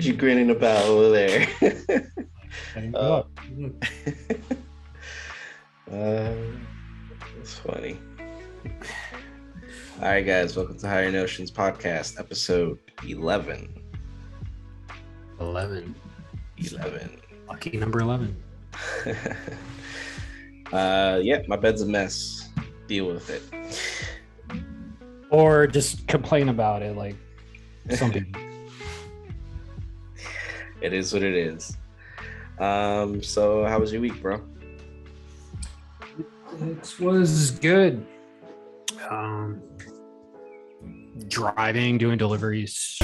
What you grinning about over there? uh, it's funny. All right, guys, welcome to Higher Notions podcast, episode 11. 11. Lucky number 11. Yeah, my bed's a mess. Deal with it. Or just complain about it like something. It is what it is. So how was your week, bro? It was good. Driving, doing deliveries.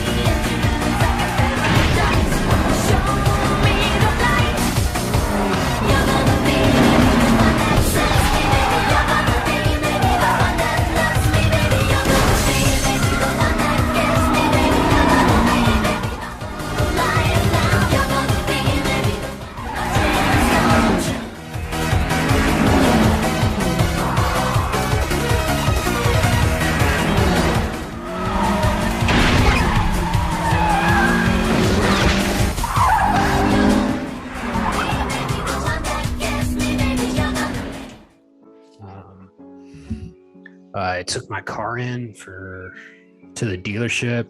I took my car in to the dealership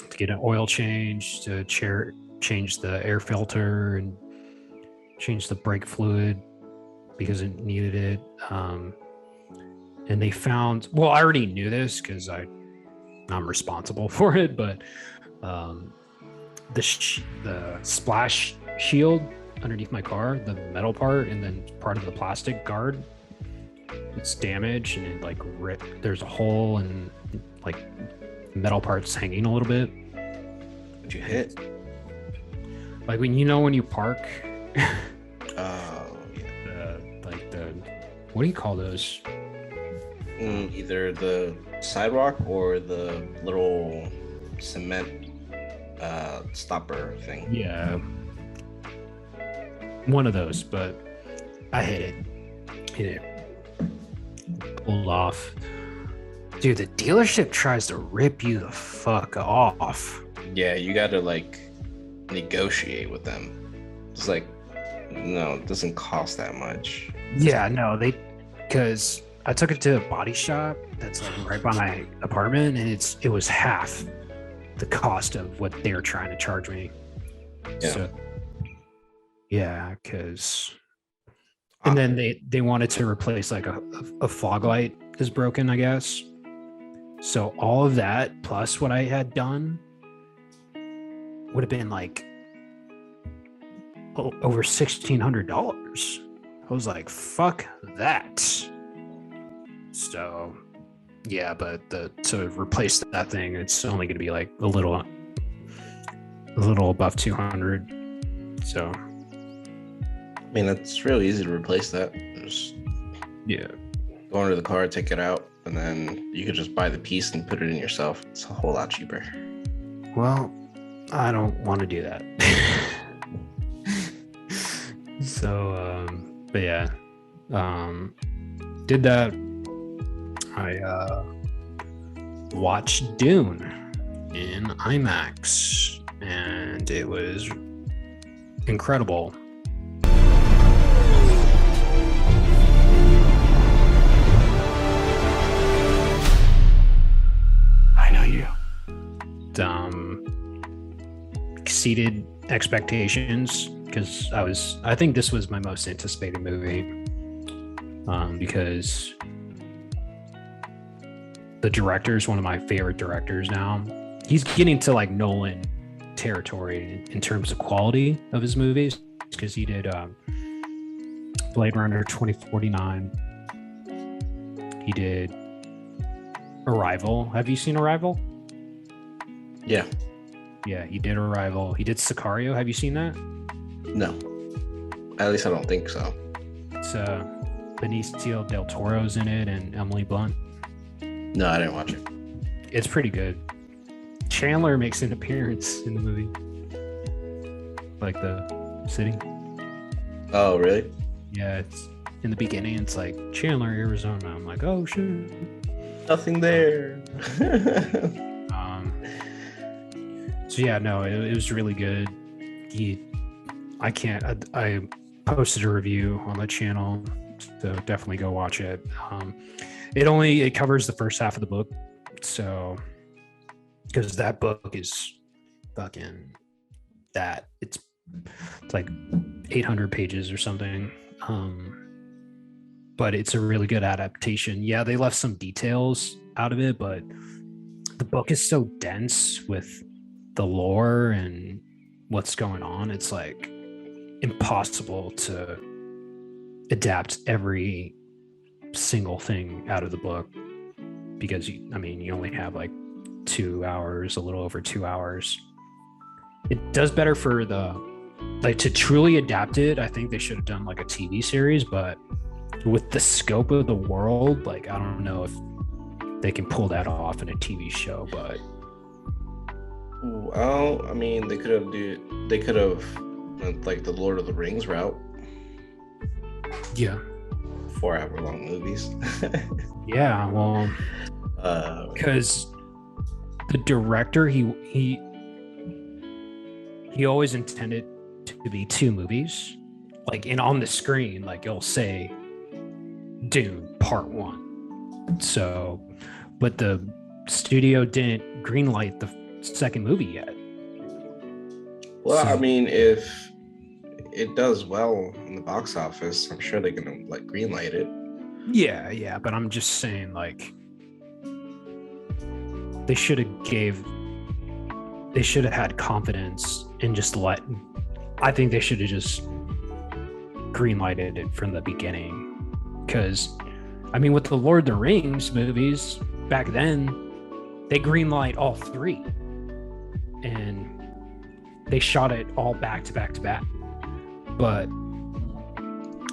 to get an oil change, to change the air filter and change the brake fluid because it needed it. And they found, well, I already knew this because I'm responsible for it, but the splash shield underneath my car, the metal part, and then part of the plastic guard, it's damaged and it like ripped. There's a hole and like metal parts hanging a little bit. What'd you hit? Like when you park. Oh, yeah. What do you call those? Either the sidewalk or the little cement stopper thing. Yeah. One of those, but I hit it. Pulled off. Dude, the dealership tries to rip you the fuck off. Yeah, you gotta like negotiate with them. It's like, no, it doesn't cost that much. Yeah, no, because I took it to a body shop that's like right by my apartment, and it was half the cost of what they're trying to charge me. Yeah. So, yeah, because. And then they wanted to replace like a fog light is broken, I guess. So all of that plus what I had done would have been like over $1,600. I was like, fuck that. So yeah, but to replace that thing, it's only going to be like a little above 200. So. I mean, it's real easy to replace that. Just go into the car, take it out, and then you could just buy the piece and put it in yourself. It's a whole lot cheaper. Well, I don't want to do that. So, but yeah, did that. I watched Dune in IMAX, and it was incredible. Exceeded expectations because I think this was my most anticipated movie, because the director is one of my favorite directors now. He's getting to like Nolan territory in terms of quality of his movies, because he did Blade Runner 2049. He did Arrival. Have you seen Arrival? Yeah, he did Arrival. He did Sicario. Have you seen that? No. At least I don't think so. It's Benicio del Toro's in it and Emily Blunt. No, I didn't watch it. It's pretty good. Chandler makes an appearance in the movie. Like the city. Oh, really? Yeah, it's in the beginning. It's like Chandler, Arizona. I'm like, oh shit. Nothing there. So yeah, no, it was really good. I posted a review on the channel, so definitely go watch it. It covers the first half of the book, so because that book is fucking that it's like 800 pages or something. But it's a really good adaptation. Yeah, they left some details out of it, but the book is so dense with the lore and what's going on. It's like impossible to adapt every single thing out of the book because you only have like 2 hours, a little over 2 hours. It does better for to truly adapt it. I think they should have done like a TV series, but with the scope of the world, like I don't know if they can pull that off in a TV show, but well, I mean, they could have like the Lord of the Rings route. Yeah. 4-hour-long movies. Yeah, well, because the director he always intended to be 2 movies, like, and on the screen, like it'll say Dune Part 1. So, but the studio didn't greenlight the second movie yet. Well, so, I mean, if it does well in the box office, I'm sure they're gonna like greenlight it. Yeah, but I'm just saying, like, they should have had confidence and just I think they should have just greenlighted it from the beginning. Because, I mean, with the Lord of the Rings movies back then, they greenlight all 3, and they shot it all back to back to back. But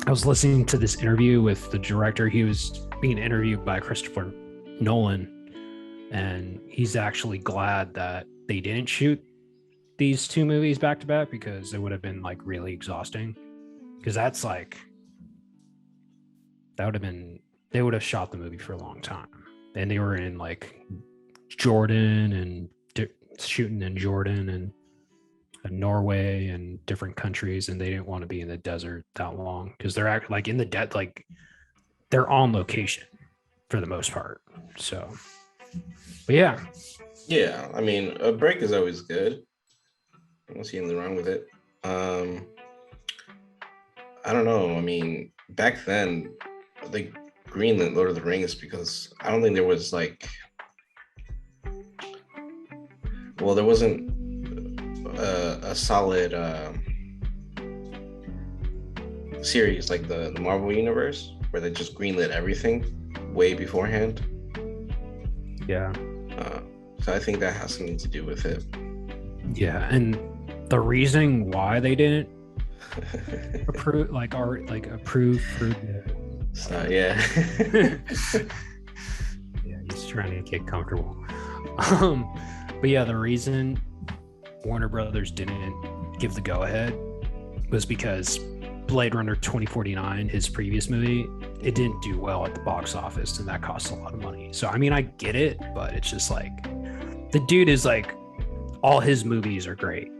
I was listening to this interview with the director. He was being interviewed by Christopher Nolan, and he's actually glad that they didn't shoot these 2 movies back to back because it would have been like really exhausting. Because that's like, they would have shot the movie for a long time, and they were in like Jordan and shooting in Jordan and Norway and different countries, and they didn't want to be in the desert that long because they're like in the like they're on location for the most part. So, but yeah, I mean, a break is always good. I don't see anything wrong with it. I don't know. I mean, back then, they greenlit Lord of the Rings because I don't think there was like, well, there wasn't a solid series like the Marvel Universe where they just greenlit everything way beforehand. Yeah. So I think that has something to do with it. Yeah, and the reason why they didn't approve for the yeah. Yeah, he's trying to get comfortable. But yeah, the reason Warner Brothers didn't give the go-ahead was because Blade Runner 2049, his previous movie, it didn't do well at the box office, and that cost a lot of money. So I mean, I get it, but it's just like the dude is like, all his movies are great.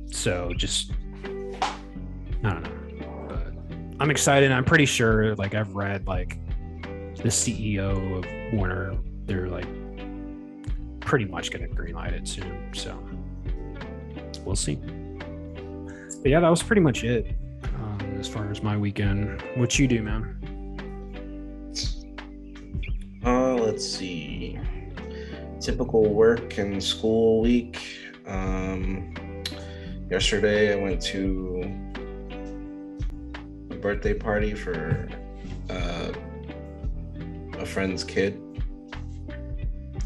So just, I don't know, but I'm excited. I'm pretty sure, like, I've read like the CEO of Warner, they're like pretty much going to greenlight it soon. So we'll see. But yeah, that was pretty much it as far as my weekend. What you do, man? Let's see. Typical work and school week. Yesterday I went to a birthday party for a friend's kid.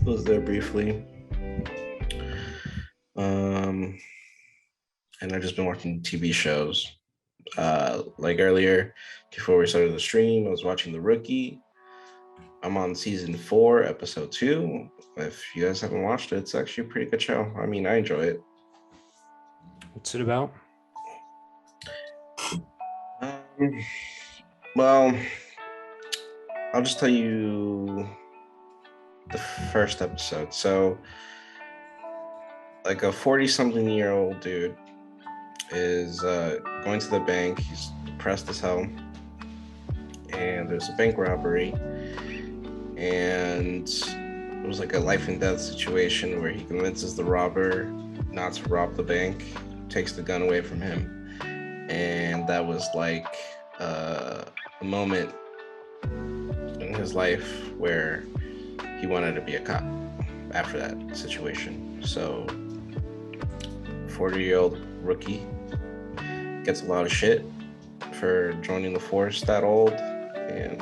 Was there briefly. And I've just been watching TV shows. Like earlier, before we started the stream, I was watching The Rookie. I'm on season 4, episode 2. If you guys haven't watched it, it's actually a pretty good show. I mean, I enjoy it. What's it about? Well, I'll just tell you the first episode. So like a 40-something-year-old dude is going to the bank. He's depressed as hell, and there's a bank robbery, and it was like a life and death situation where he convinces the robber not to rob the bank, takes the gun away from him, and that was like a moment in his life where he wanted to be a cop after that situation. So 40-year-old rookie gets a lot of shit for joining the force that old, and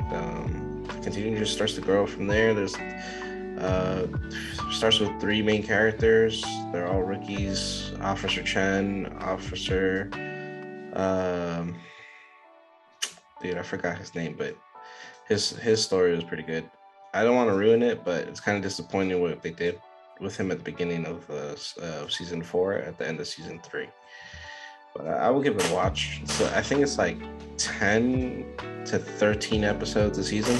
continuing just starts to grow from there. There's starts with 3 main characters. They're all rookies. Officer Chen, Officer dude, I forgot his name, but his story was pretty good. I don't want to ruin it, but it's kind of disappointing what they did with him at the beginning of season 4, at the end of season 3. But I will give it a watch. So I think it's like 10 to 13 episodes a season,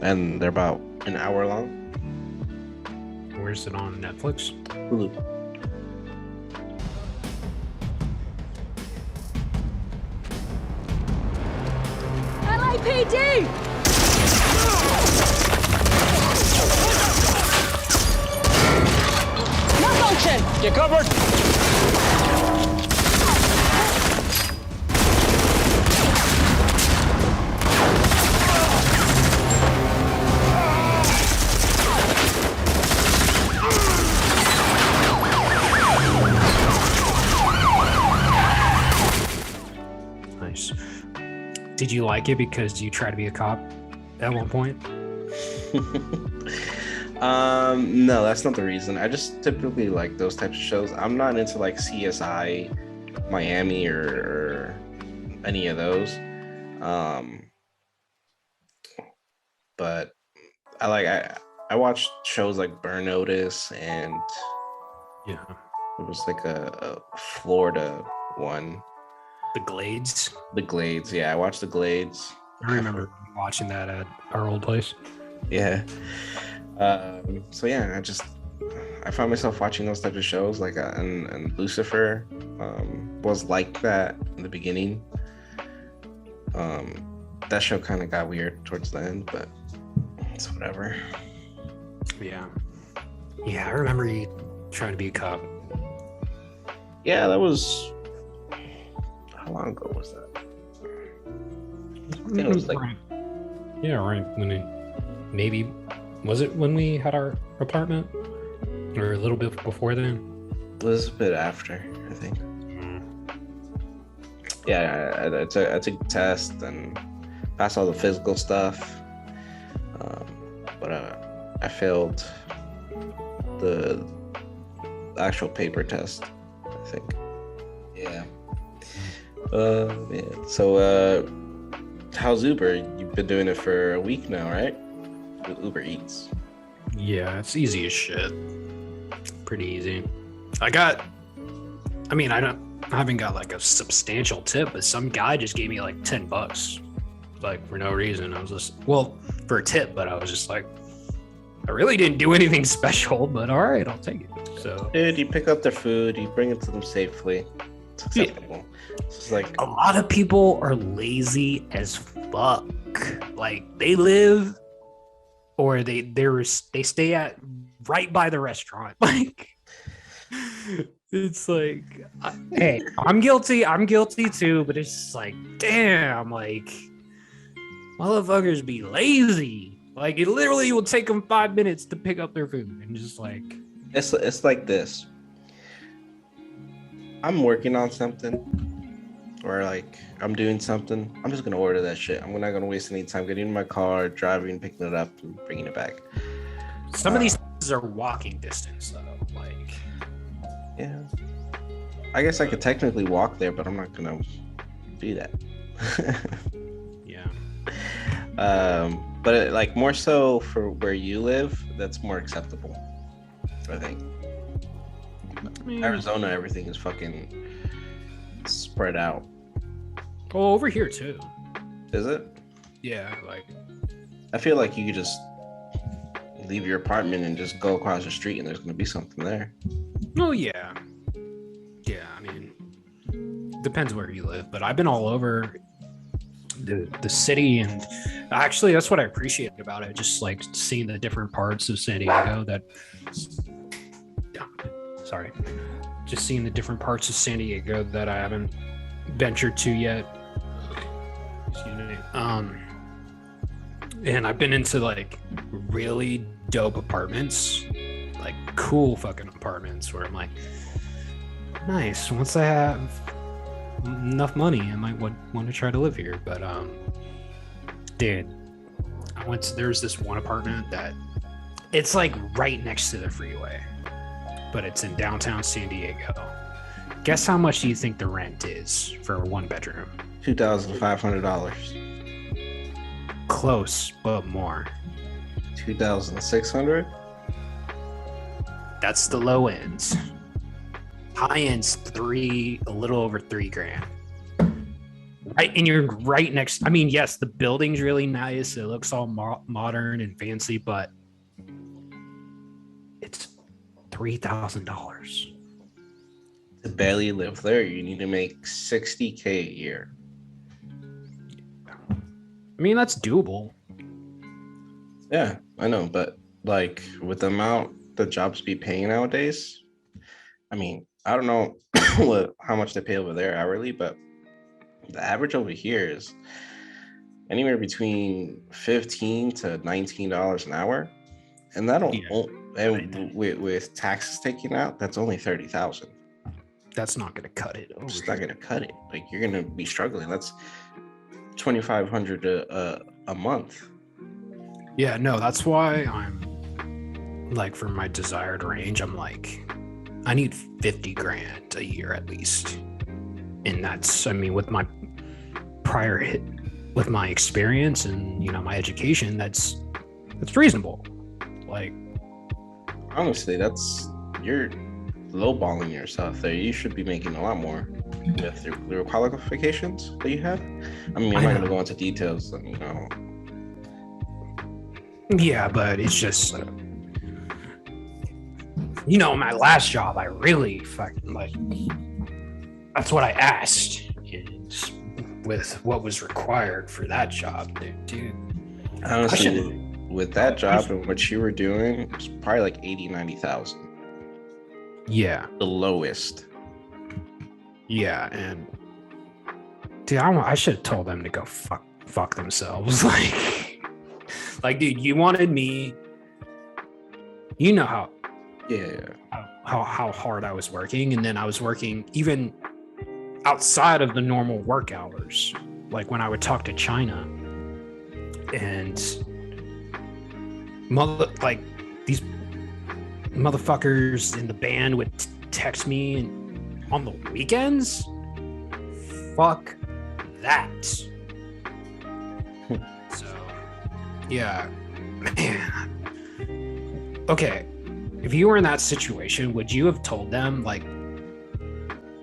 and they're about an hour long. Where's it on? Netflix? Hulu. LAPD! Malfunction! Get covered! Nice. Did you like it because you tried to be a cop at one point? No, that's not the reason. I just typically like those types of shows. I'm not into like CSI Miami or any of those. But I watched shows like Burn Notice, and Yeah. it was like a Florida one. The Glades. The Glades, yeah, I watched The Glades. I remember watching that at our old place. Yeah. So yeah, I found myself watching those types of shows, like and Lucifer was like that in the beginning. That show kind of got weird towards the end, but it's whatever. Yeah. I remember you trying to be a cop. Yeah, that was, how long ago was that? I think it was like, right. Yeah, right. Maybe was it when we had our apartment, or a little bit before then? it was a bit after, I think. Yeah, I took a test and passed all the physical stuff, but I failed the actual paper test, I think. Yeah. Yeah. So, how's Uber? You've been doing it for a week now, right? With Uber Eats. Yeah, it's easy as shit. Pretty easy. I haven't got like a substantial tip, but some guy just gave me like $10, like for no reason. I was just, well, for a tip, but I was just like, I really didn't do anything special, but all right, I'll take it. So, Dude, you pick up their food, you bring it to them safely. It's acceptable. It's just like, a lot of people are lazy as fuck. Like they live, or they stay at right by the restaurant. Like it's like, hey, I'm guilty too, but it's just like, damn, like motherfuckers be lazy. Like it literally will take them 5 minutes to pick up their food, and just like it's like this. I'm working on something, or like I'm doing something. I'm just gonna order that shit. I'm not gonna waste any time getting in my car, driving, picking it up, and bringing it back. some of these places are walking distance though. Like, Yeah, I guess I could technically walk there, but I'm not gonna do that. yeah. But like more so for where you live, that's more acceptable, I think. Arizona, everything is fucking spread out. Oh, over here too. Is it? Yeah, like I feel like you could just leave your apartment and just go across the street and there's gonna be something there. Oh yeah. Yeah, I mean, depends where you live, but I've been all over the city, and actually that's what I appreciate about it, just like seeing the different parts of San Diego that sorry, just seeing the different parts of San Diego that I haven't ventured to yet. Excuse me. And I've been into like really dope apartments, like cool fucking apartments where I'm like, nice. Once I have enough money, I might want to try to live here. But dude, there's this one apartment that it's like right next to the freeway, but it's in downtown San Diego. Guess how much do you think the rent is for a one bedroom? $2,500. Close, but more. 2,600. That's the low ends. High ends a little over $3,000. Right, and you're right next. I mean, yes, the building's really nice. It looks all modern and fancy, but it's $3,000. To barely live there, you need to make $60K a year. I mean, that's doable. Yeah, I know, but like with the amount the jobs be paying nowadays, I mean, I don't know how much they pay over there hourly, but the average over here is anywhere between $15 to $19 an hour, and with taxes taken out, that's only 30,000. That's not gonna cut it. It's not gonna cut it. Like you're gonna be struggling. That's 2,500 a month. Yeah, no, that's why I'm like, for my desired range, I'm like, I need $50,000 a year at least. And that's, I mean, with my with my experience and, you know, my education, that's reasonable. Like, honestly, you're lowballing yourself there. You should be making a lot more with your qualifications that you have. I mean, I'm not going to go into details, you know. Yeah, but it's just, you know, my last job, I really fucking like, that's what I asked. And with what was required for that job, dude. Honestly, with that job and what you were doing, it was probably like 90,000. Yeah. The lowest. Yeah, and dude, I should have told them to go fuck themselves. Like, dude, you wanted me. You know how. Yeah. How hard I was working, and then I was working even outside of the normal work hours. Like when I would talk to China, and these motherfuckers in the band would text me on the weekends. Fuck that. So, yeah, man. Okay, if you were in that situation, would you have told them, like,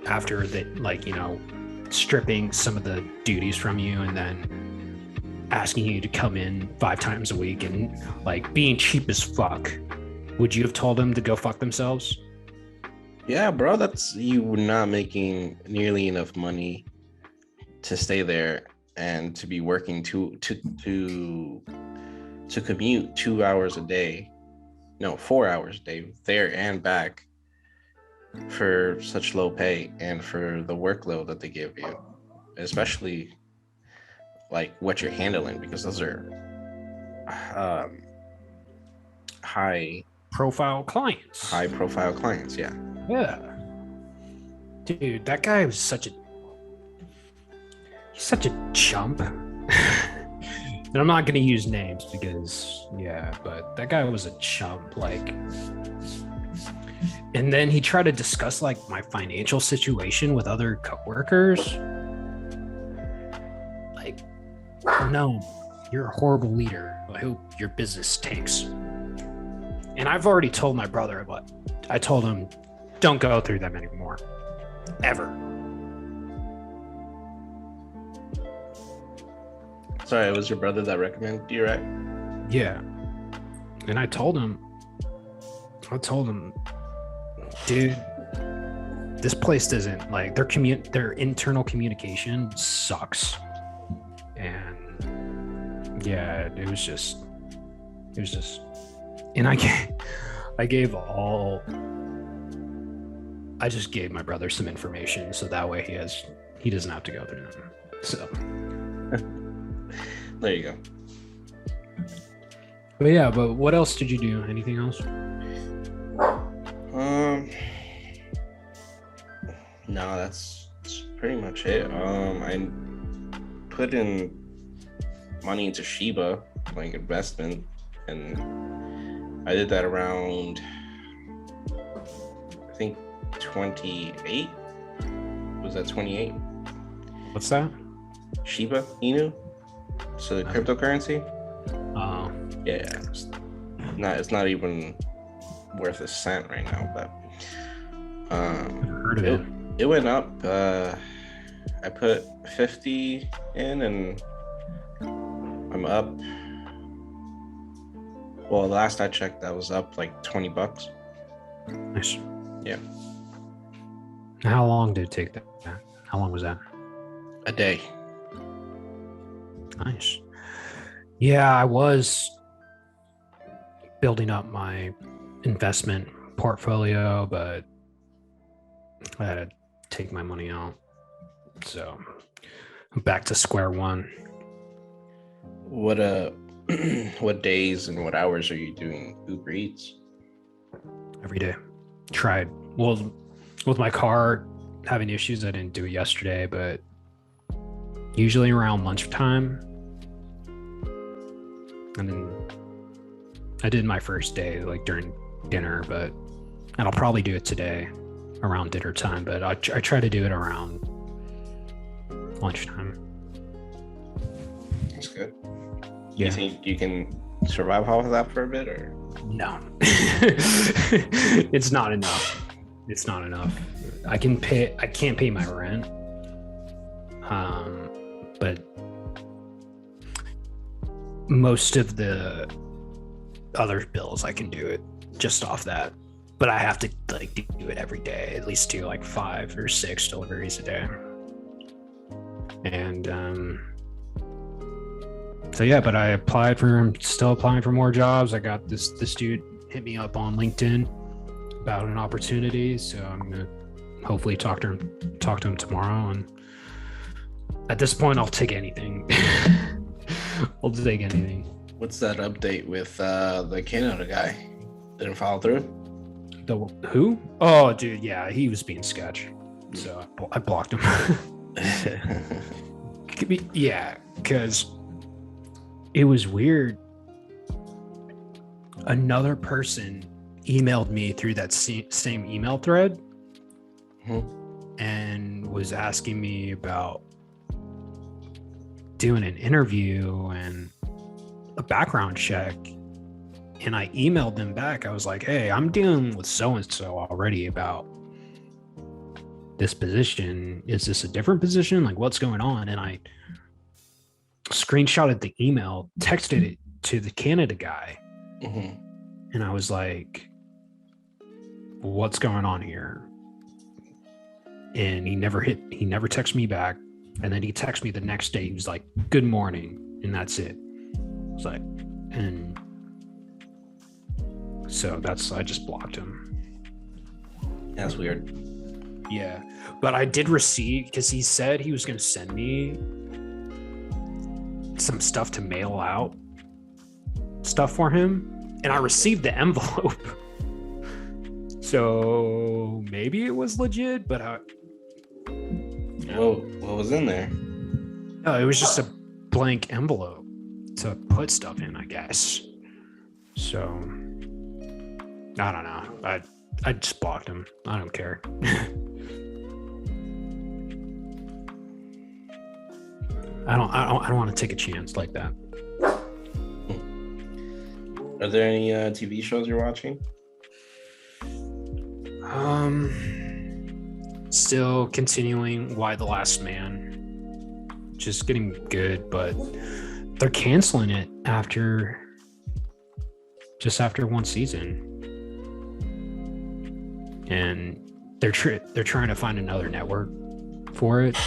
after that, like, you know, stripping some of the duties from you and then asking you to come in 5 times a week and like being cheap as fuck, would you have told them to go fuck themselves? Yeah, bro, you were not making nearly enough money to stay there and to be working to commute 2 hours a day. No, 4 hours a day there and back for such low pay and for the workload that they give you, especially like what you're handling, because those are high profile clients. Yeah. Dude, that guy was such a chump. And I'm not going to use names because, yeah, but that guy was a chump. Like, and then he tried to discuss like my financial situation with other coworkers. Like, no, you're a horrible leader. I hope your business tanks. And I've already told my brother, but I told him, don't go through them anymore. Ever. Sorry, it was your brother that recommended you, right? Yeah. And I told him, dude, this place doesn't like their internal communication sucks. And yeah, it was just and I just gave my brother some information so that way he doesn't have to go through them. So there you go. But yeah, but what else did you do? Anything else? No, that's pretty much it. I put in money into Shiba, like investment, and I did that around, I think 28. Was that 28? What's that? Shiba Inu. So the cryptocurrency. Oh. Yeah. It's not even worth a cent right now, but heard of it. It went up. I put 50 in and I'm up. Well, last I checked, that was up like $20. Nice. Yeah. How long did it take that? How long was that? A day. Nice. Yeah, I was building up my investment portfolio, but I had to take my money out. So I'm back to square one. What what days and what hours are you doing Uber Eats? Every day. Tried. Well, with my car having issues, I didn't do it yesterday, but usually around lunchtime. And then I did my first day like during dinner, and I'll probably do it today around dinner time, but I try to do it around lunchtime. That's good. Yeah. You think you can survive off of that for a bit, or no? It's not enough. It's not enough. I can't pay my rent. But most of the other bills I can do it just off that. But I have to like do it every day, at least do like 5 or 6 deliveries a day. And so yeah, but I'm still applying for more jobs. I got this dude hit me up on LinkedIn about an opportunity, so I'm gonna hopefully talk to him tomorrow. And at this point, I'll take anything. I'll take anything. What's that update with the Canada guy? Didn't follow through? The who? Oh, dude, yeah, he was being sketch, so I blocked him. Yeah, because it was weird. Another person emailed me through that same email thread and was asking me about doing an interview and a background check. And I emailed them back. I was like, hey, I'm dealing with so-and-so already about this position. Is this a different position? Like, what's going on? And I screenshotted the email, texted it to the Canada guy. And I was like, what's going on here? And he never texted me back. And then he texted me the next day. He was like, good morning. And that's it. I was like, and so I just blocked him. That's weird. Yeah. But I did receive, because he said he was going to send me some stuff to mail out stuff for him. And I received the envelope. So maybe it was legit, but what was in there? No, it was just a blank envelope to put stuff in, I guess. So I don't know. I just blocked him. I don't care. I don't want to take a chance like that. Are there any TV shows you're watching? Still continuing Y: The Last Man. Just getting good, but they're canceling it after one season. And they're trying to find another network for it,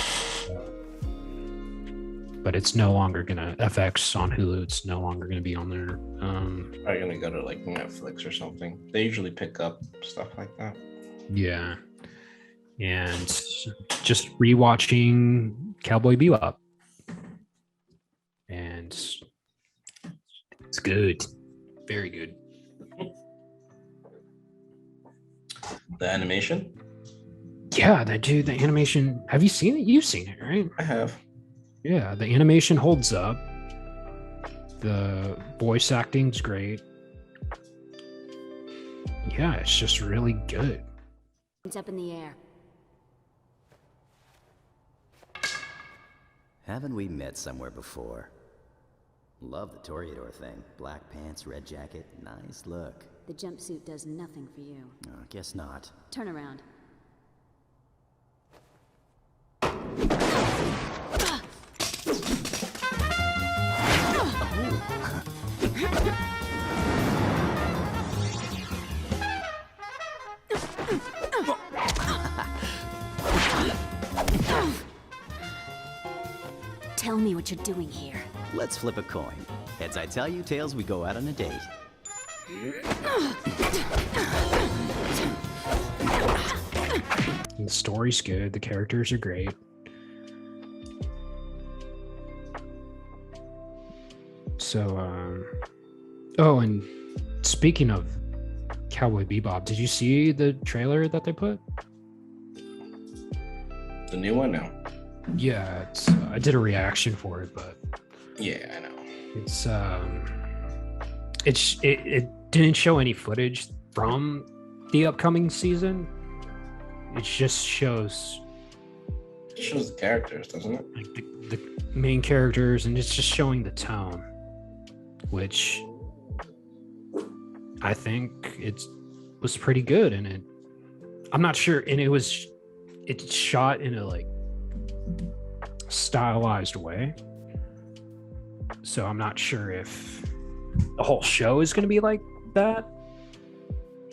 but it's no longer gonna FX on Hulu. It's no longer gonna be on there. Probably gonna go to like Netflix or something. They usually pick up stuff like that. Yeah, and just rewatching Cowboy Bebop, and it's good, very good. The animation? Yeah, the animation. Have you seen it? You've seen it, right? I have. Yeah, the animation holds up. The voice acting's great. Yeah, it's just really good. It's up in the air. Haven't we met somewhere before? Love the Toreador thing. Black pants, red jacket, nice look. The jumpsuit does nothing for you. Oh, guess not. Turn around. Tell me what you're doing here. Let's flip a coin. Heads I tell you, tails we go out on a date. The story's good. The characters are great. So, oh, and speaking of Cowboy Bebop, did you see the trailer that they put? The new one now. Yeah, it's, I did a reaction for it, but Yeah, I know. it didn't show any footage from the upcoming season. It just shows It shows the characters, doesn't it? like the main characters, and it's just showing the tone, which I think was pretty good. And I'm not sure, and it's shot in a like stylized way, so I'm not sure if the whole show is going to be like that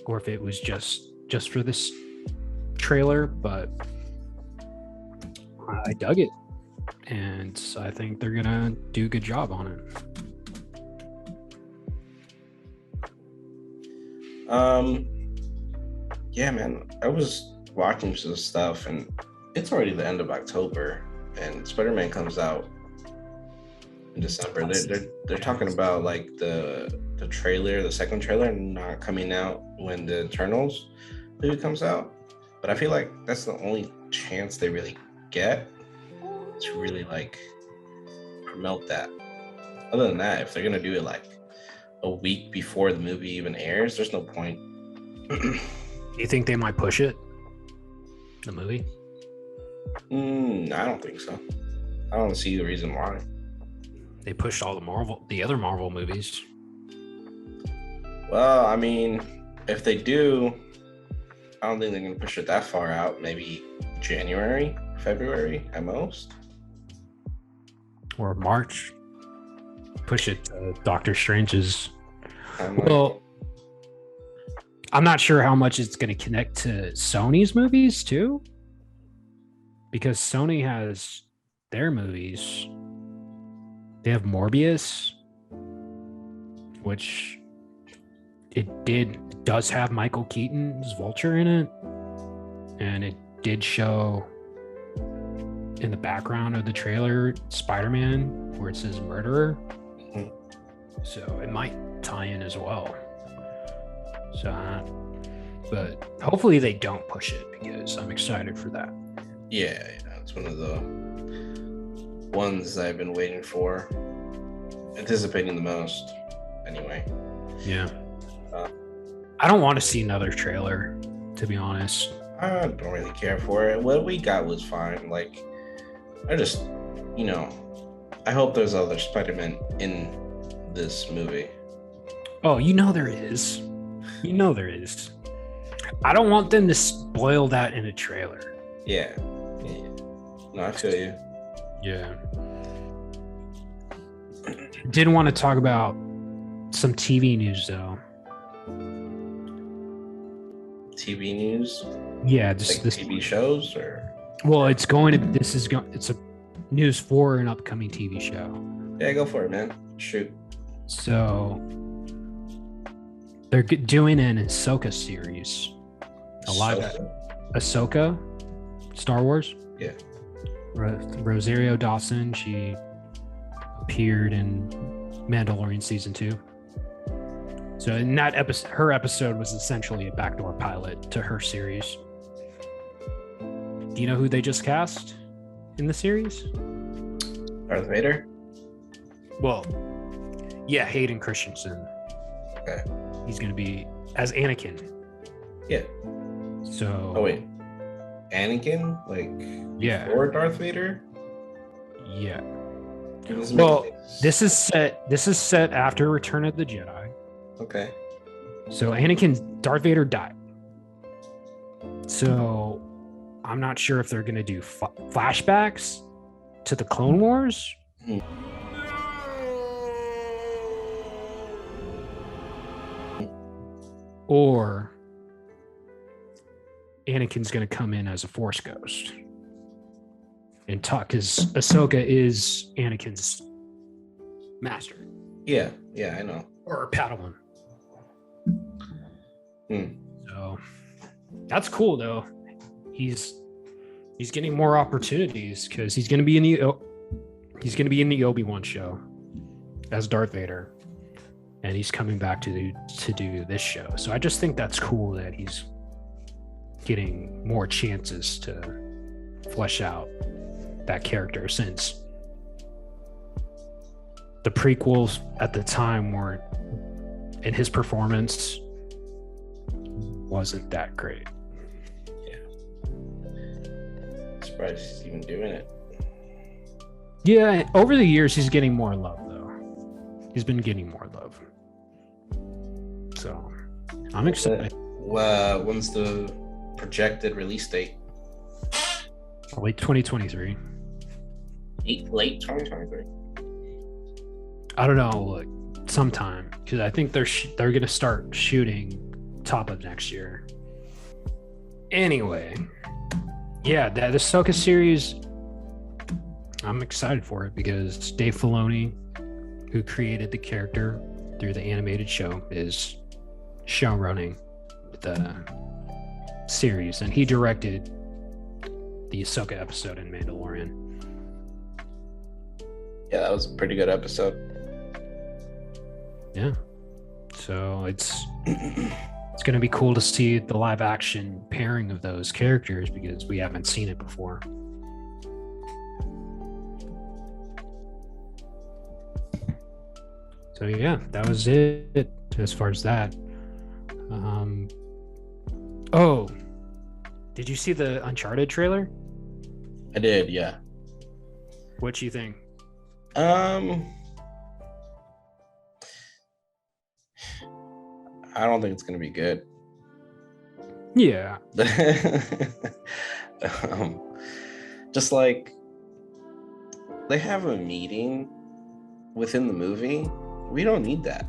or if it was just for this trailer, but I dug it, and I think they're gonna do a good job on it. Yeah, man. I was watching some stuff, and it's already the end of October, and Spider-Man comes out in December. They're talking about like the trailer, the second trailer, not coming out when the Eternals movie comes out. But I feel like that's the only chance they really get to really like promote that. Other than that, if they're gonna do it like a week before the movie even airs, there's no point. You think they might push it? The movie? I don't think so. I don't see the reason why. They pushed all the other Marvel movies. Well, I mean, if they do, I don't think they're gonna push it that far out. Maybe January, February at most. Or March. Push it to Doctor Strange's. Timeline. Well, I'm not sure how much it's going to connect to Sony's movies too, because Sony has their movies. They have Morbius, which it does have Michael Keaton's Vulture in it, and it did show in the background of the trailer Spider-Man where it says murderer. Mhm. So it might tie in as well. So, but hopefully they don't push it, because I'm excited for that. Yeah, it's one of the ones I've been waiting for, anticipating the most. Anyway. Yeah. Uh, I don't want to see another trailer, to be honest. I don't really care for it. What we got was fine. Like, I just, I hope there's other Spider-Man in this movie. Oh, there is. There is. I don't want them to spoil that in a trailer. Yeah. No, I feel you. Yeah. Didn't want to talk about some TV news though. TV news? Yeah, just Like this. TV shows or? Well, it's going to. It's a news for an upcoming TV show. Yeah, go for it, man. Shoot. So they're doing an Ahsoka series, a live Ahsoka, Star Wars. Yeah. Rosario Dawson. She appeared in Mandalorian season 2. So in that episode, her episode was essentially a backdoor pilot to her series. Do you know who they just cast in the series? Darth Vader? Well, yeah, Hayden Christensen. Okay. He's going to be as Anakin. Yeah. So. Oh, wait. Anakin? Like, yeah. Or Darth Vader? Yeah. Well, this is set after Return of the Jedi. Okay. So Darth Vader died. So I'm not sure if they're going to do flashbacks to the Clone Wars. Or Anakin's going to come in as a Force ghost and talk, because Ahsoka is Anakin's master. Yeah, I know. Or Padawan. So that's cool, though. He's getting more opportunities because he's going to be in the Obi-Wan show as Darth Vader, and he's coming back to do this show. So I just think that's cool that he's getting more chances to flesh out that character, since the prequels at the time weren't, and his performance wasn't that great. Surprised he's even doing it. Yeah, over the years he's getting more love, though. He's been getting more love. So I'm excited. When's the projected release date? Late 2023. Late 2023. I don't know, like sometime, because I think they're gonna start shooting top of next year. Anyway, yeah, the Ahsoka series, I'm excited for it because Dave Filoni, who created the character through the animated show, is showrunning the series, and he directed the Ahsoka episode in Mandalorian. Yeah, that was a pretty good episode. Yeah, so it's going to be cool to see the live action pairing of those characters because we haven't seen it before. So yeah, that was it as far as that. Oh, did you see the Uncharted trailer? I did, yeah. What you think? I don't think it's gonna be good. Yeah. Just like they have a meeting within the movie. We don't need that.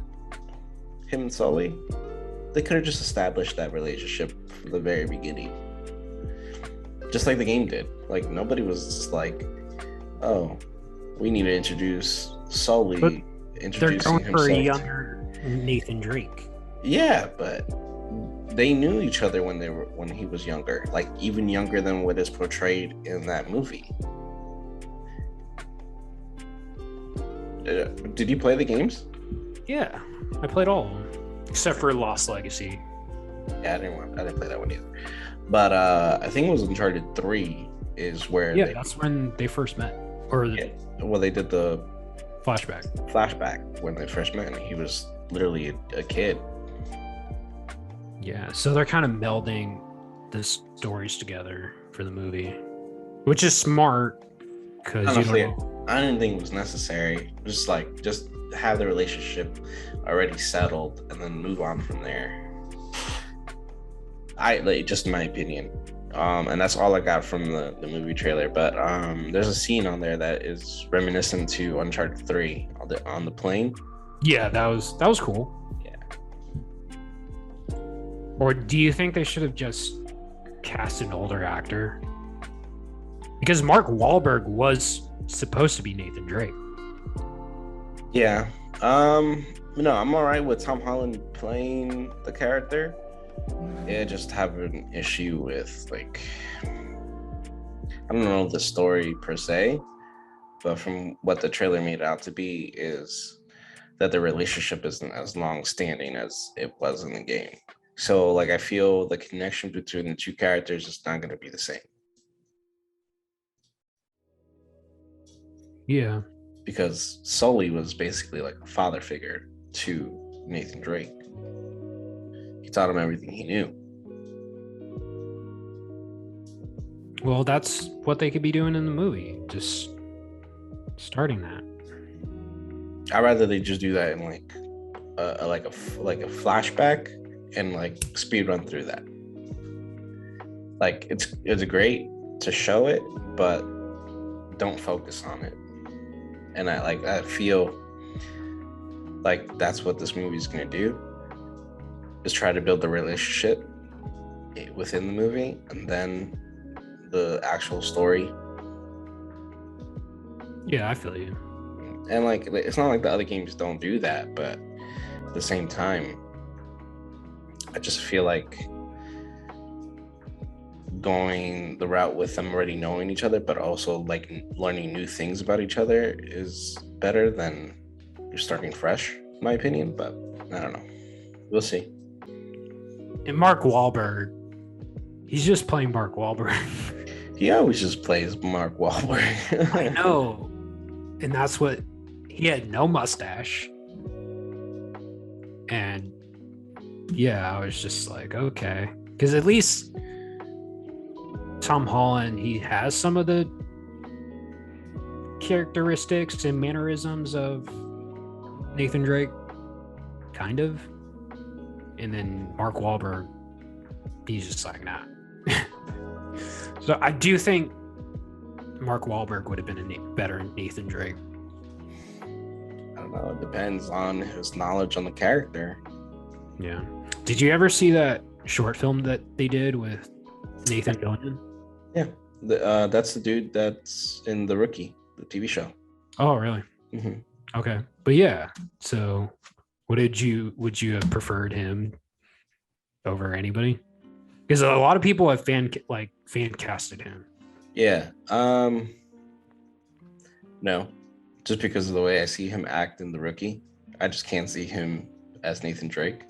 Him and Sully, they could have just established that relationship from the very beginning. Just like the game did. Like nobody was just like, oh, we need to introduce Sully. But they're going for a himself. younger Nathan Drake. Yeah, but they knew each other when he was younger, like even younger than what is portrayed in that movie. Did you play the games? Yeah, I played all of them except for Lost Legacy. Yeah, I didn't play that one either. But I think it was Uncharted 3 is where that's when they first met. Or well, they did the flashback when they first met, and he was literally a kid. Yeah, so they're kind of melding the stories together for the movie, which is smart because honestly, I didn't think it was necessary. Just have the relationship already settled and then move on from there. Just in my opinion, and that's all I got from the movie trailer. But there's a scene on there that is reminiscent to Uncharted 3 on the plane. Yeah, that was cool. Yeah. Or do you think they should have just cast an older actor? Because Mark Wahlberg was supposed to be Nathan Drake. Yeah. No, I'm all right with Tom Holland playing the character. Yeah, just have an issue with like, I don't know the story per se, but from what the trailer made out to be is that the relationship isn't as long standing as it was in the game. So like I feel the connection between the two characters is not going to be the same. Yeah. Because Sully was basically like a father figure to Nathan Drake. He taught him everything he knew. Well, that's what they could be doing in the movie. Just starting that. I'd rather they just do that in like a flashback and like speed run through that. Like it's great to show it, but don't focus on it. And I feel like that's what this movie is going to do, is try to build the relationship within the movie and then the actual story. Yeah, I feel you. And like it's not like the other games don't do that, but at the same time, I just feel like going the route with them already knowing each other, but also like learning new things about each other is better than you're starting fresh, in my opinion. But I don't know. We'll see. And Mark Wahlberg, he's just playing Mark Wahlberg. He always just plays Mark Wahlberg. I know. And that's what he had, no mustache. And yeah, I was just like, okay. Because at least Tom Holland, he has some of the characteristics and mannerisms of Nathan Drake, kind of. And then Mark Wahlberg, he's just like, nah. So I do think Mark Wahlberg would have been a better Nathan Drake. I don't know. It depends on his knowledge on the character. Yeah. Did you ever see that short film that they did with Nathan Fillion? Yeah. That's the dude that's in The Rookie, the TV show. Oh, really? Mm-hmm. Okay. But yeah. So would you have preferred him over anybody? Because a lot of people have fan casted him. Yeah. No. Just because of the way I see him act in The Rookie. I just can't see him as Nathan Drake.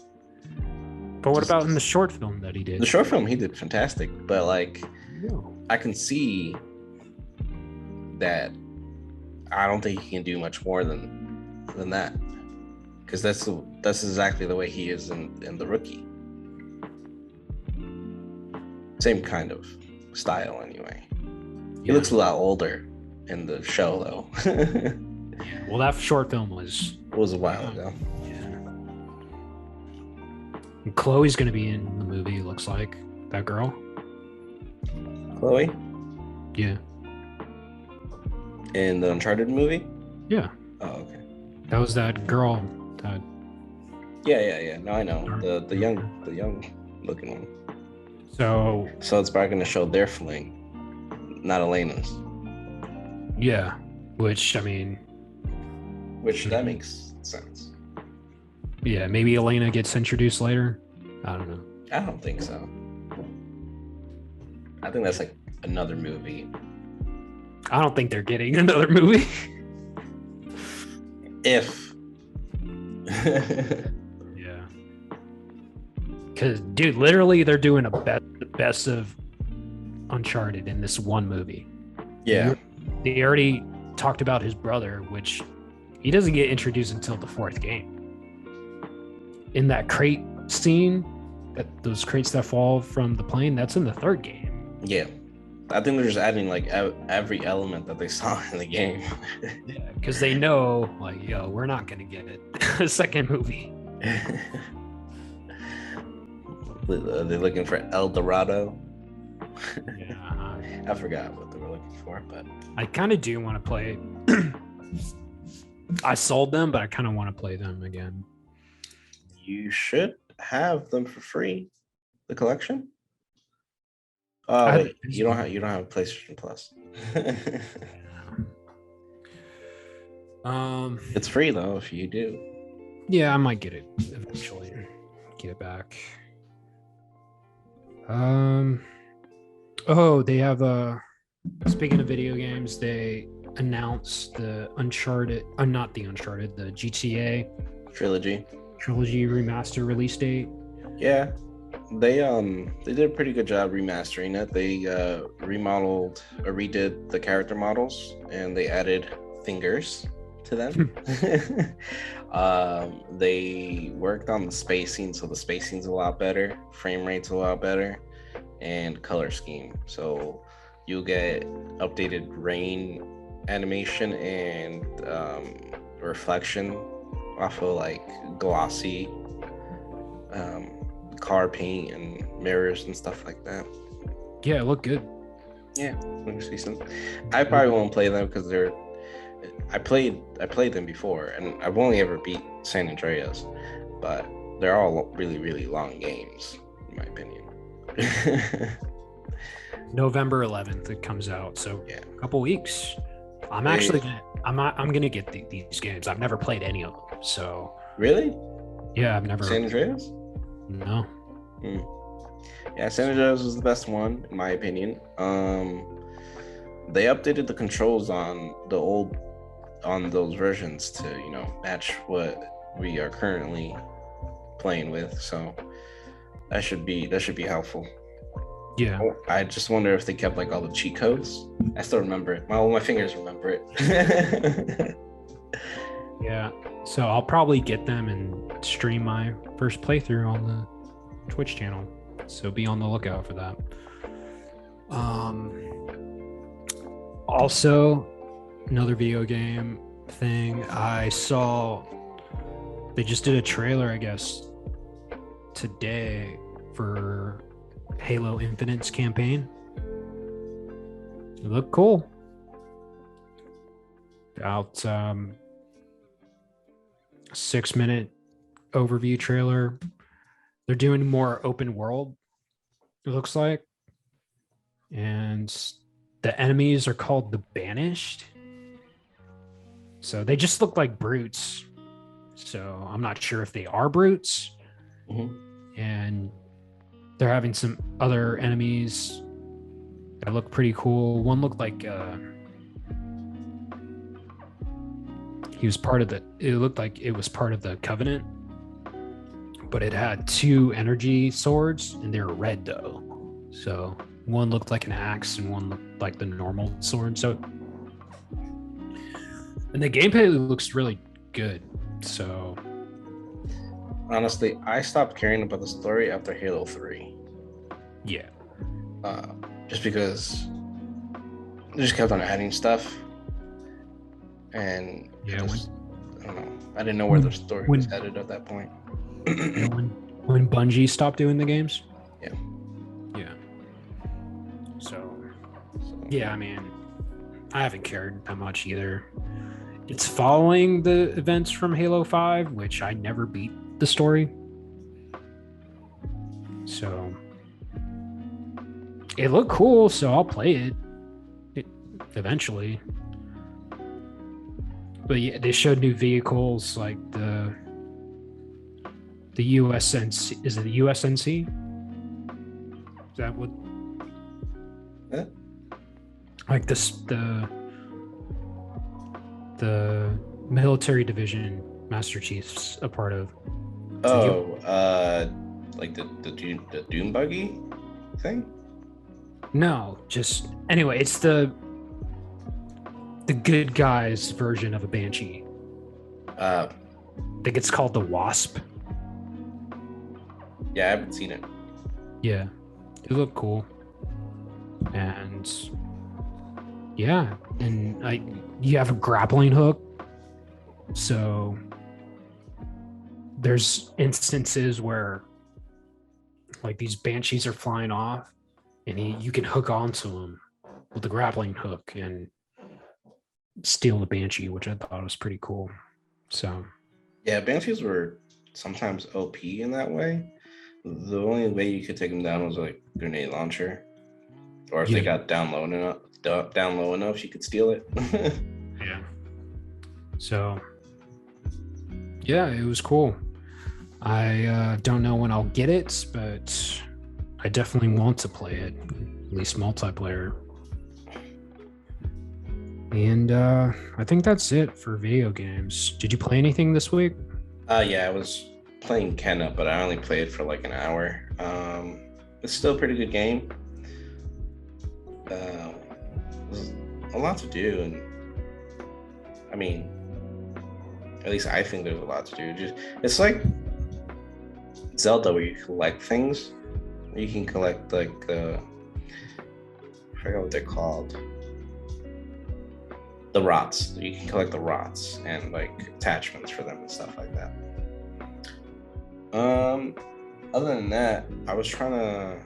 But what about in the short film that he did? The short film, he did fantastic. But like, No. I can see that I don't think he can do much more than that. Because that's exactly the way he is in The Rookie. Same kind of style anyway. He looks a lot older in the show though. Yeah. Well, that short film was a while ago. Yeah. And Chloe's gonna be in the movie, it looks like. That girl. Chloe? Yeah. In the Uncharted movie? Yeah. Oh, okay. That was that girl that Yeah. No, I know. The young looking one. So it's probably gonna show their fling, not Elena's. yeah. Which I mean, that makes sense. Yeah, maybe Elena gets introduced later. I don't know. I don't think so. I think that's like another movie. I don't think they're getting another movie. If Yeah. Because, dude, literally they're doing the best of Uncharted in this one movie. Yeah. They already talked about his brother, which he doesn't get introduced until the fourth game. In that crate scene, those crates that fall from the plane, that's in the third game. Yeah. I think they're just adding like every element that they saw in the game. Yeah, because they know, like, yo, we're not going to get it. A second movie. They're looking for El Dorado. Yeah. I forgot what they were looking for, but I kind of do want to play. I sold them, but I kind of want to play them again. you should have them for free. the collection? Oh wait, you don't have PlayStation Plus. It's free though if you do. Yeah, I might get it eventually. Get it back. Oh, they have speaking of video games, they announced the Uncharted, not the Uncharted, the GTA Trilogy remaster release date. Yeah, they did a pretty good job remastering it. They remodeled or redid the character models, and they added fingers to them. They worked on the spacing, so the spacing's a lot better, frame rate's a lot better, and color scheme. So you'll get updated rain animation and reflection off of like glossy car paint and mirrors and stuff like that. Yeah, it looked good. Yeah, looks decent. I probably won't play them because I played them before, and I've only ever beat San Andreas, but they're all really, really long games, in my opinion. November 11th it comes out, so Yeah. a couple weeks. I'm gonna get these games. I've never played any of them, so Really? yeah, I've never. San Andreas? No. Yeah, San Andreas was the best one, in my opinion. They updated the controls on those versions to, match what we are currently playing with. So that should be helpful. Yeah. I just wonder if they kept like all the cheat codes. I still remember it. My fingers remember it. Yeah. So I'll probably get them and stream my first playthrough on the Twitch channel. So be on the lookout for that. Also, another video game thing. I saw they just did a trailer, I guess, today for Halo Infinite's campaign. It looked cool. About 6-minute overview trailer. They're doing more open world, it looks like. And the enemies are called the Banished. So they just look like brutes. So I'm not sure if they are brutes. Mm-hmm. And they're having some other enemies that look pretty cool. One looked like he was part of it looked like it was part of the Covenant, but it had 2 energy swords and they were red though. So one looked like an axe and one looked like the normal sword. So, and the gameplay looks really good. So honestly, I stopped caring about the story after Halo 3. Yeah. Just because they just kept on adding stuff. And yeah, I don't know. I didn't know where the story was headed at that point. when Bungie stopped doing the games? Yeah. Yeah. So, yeah, I mean, I haven't cared that much either. It's following the events from Halo 5, which I never beat the story. So, it looked cool, so I'll play it eventually. But yeah, they showed new vehicles like the USNC. Is it the USNC? Is that what? Yeah. Like the military division Master Chief's a part of. Like the Doom buggy thing? No, just anyway, it's the good guys version of a Banshee. I think it's called the Wasp. Yeah, I haven't seen it. Yeah, it looked cool. And yeah, and you have a grappling hook. So there's instances where like these Banshees are flying off and you can hook onto them with the grappling hook and steal the Banshee, which I thought was pretty cool. So yeah, Banshees were sometimes OP in that way, The only way you could take them down was like grenade launcher, or if they got down low enough, you could steal it. Yeah. So, yeah, it was cool. I don't know when I'll get it, but I definitely want to play it, at least multiplayer. And I think that's it for video games. Did you play anything this week? Yeah, I was playing Kenna, but I only played for like an hour. It's still a pretty good game. There's a lot to do, and I mean, at least I think there's a lot to do. It's like Zelda, where you collect things. You can collect like I forgot what they're called. The rots. You can collect the rots and like attachments for them and stuff like that. Other than that, I was trying to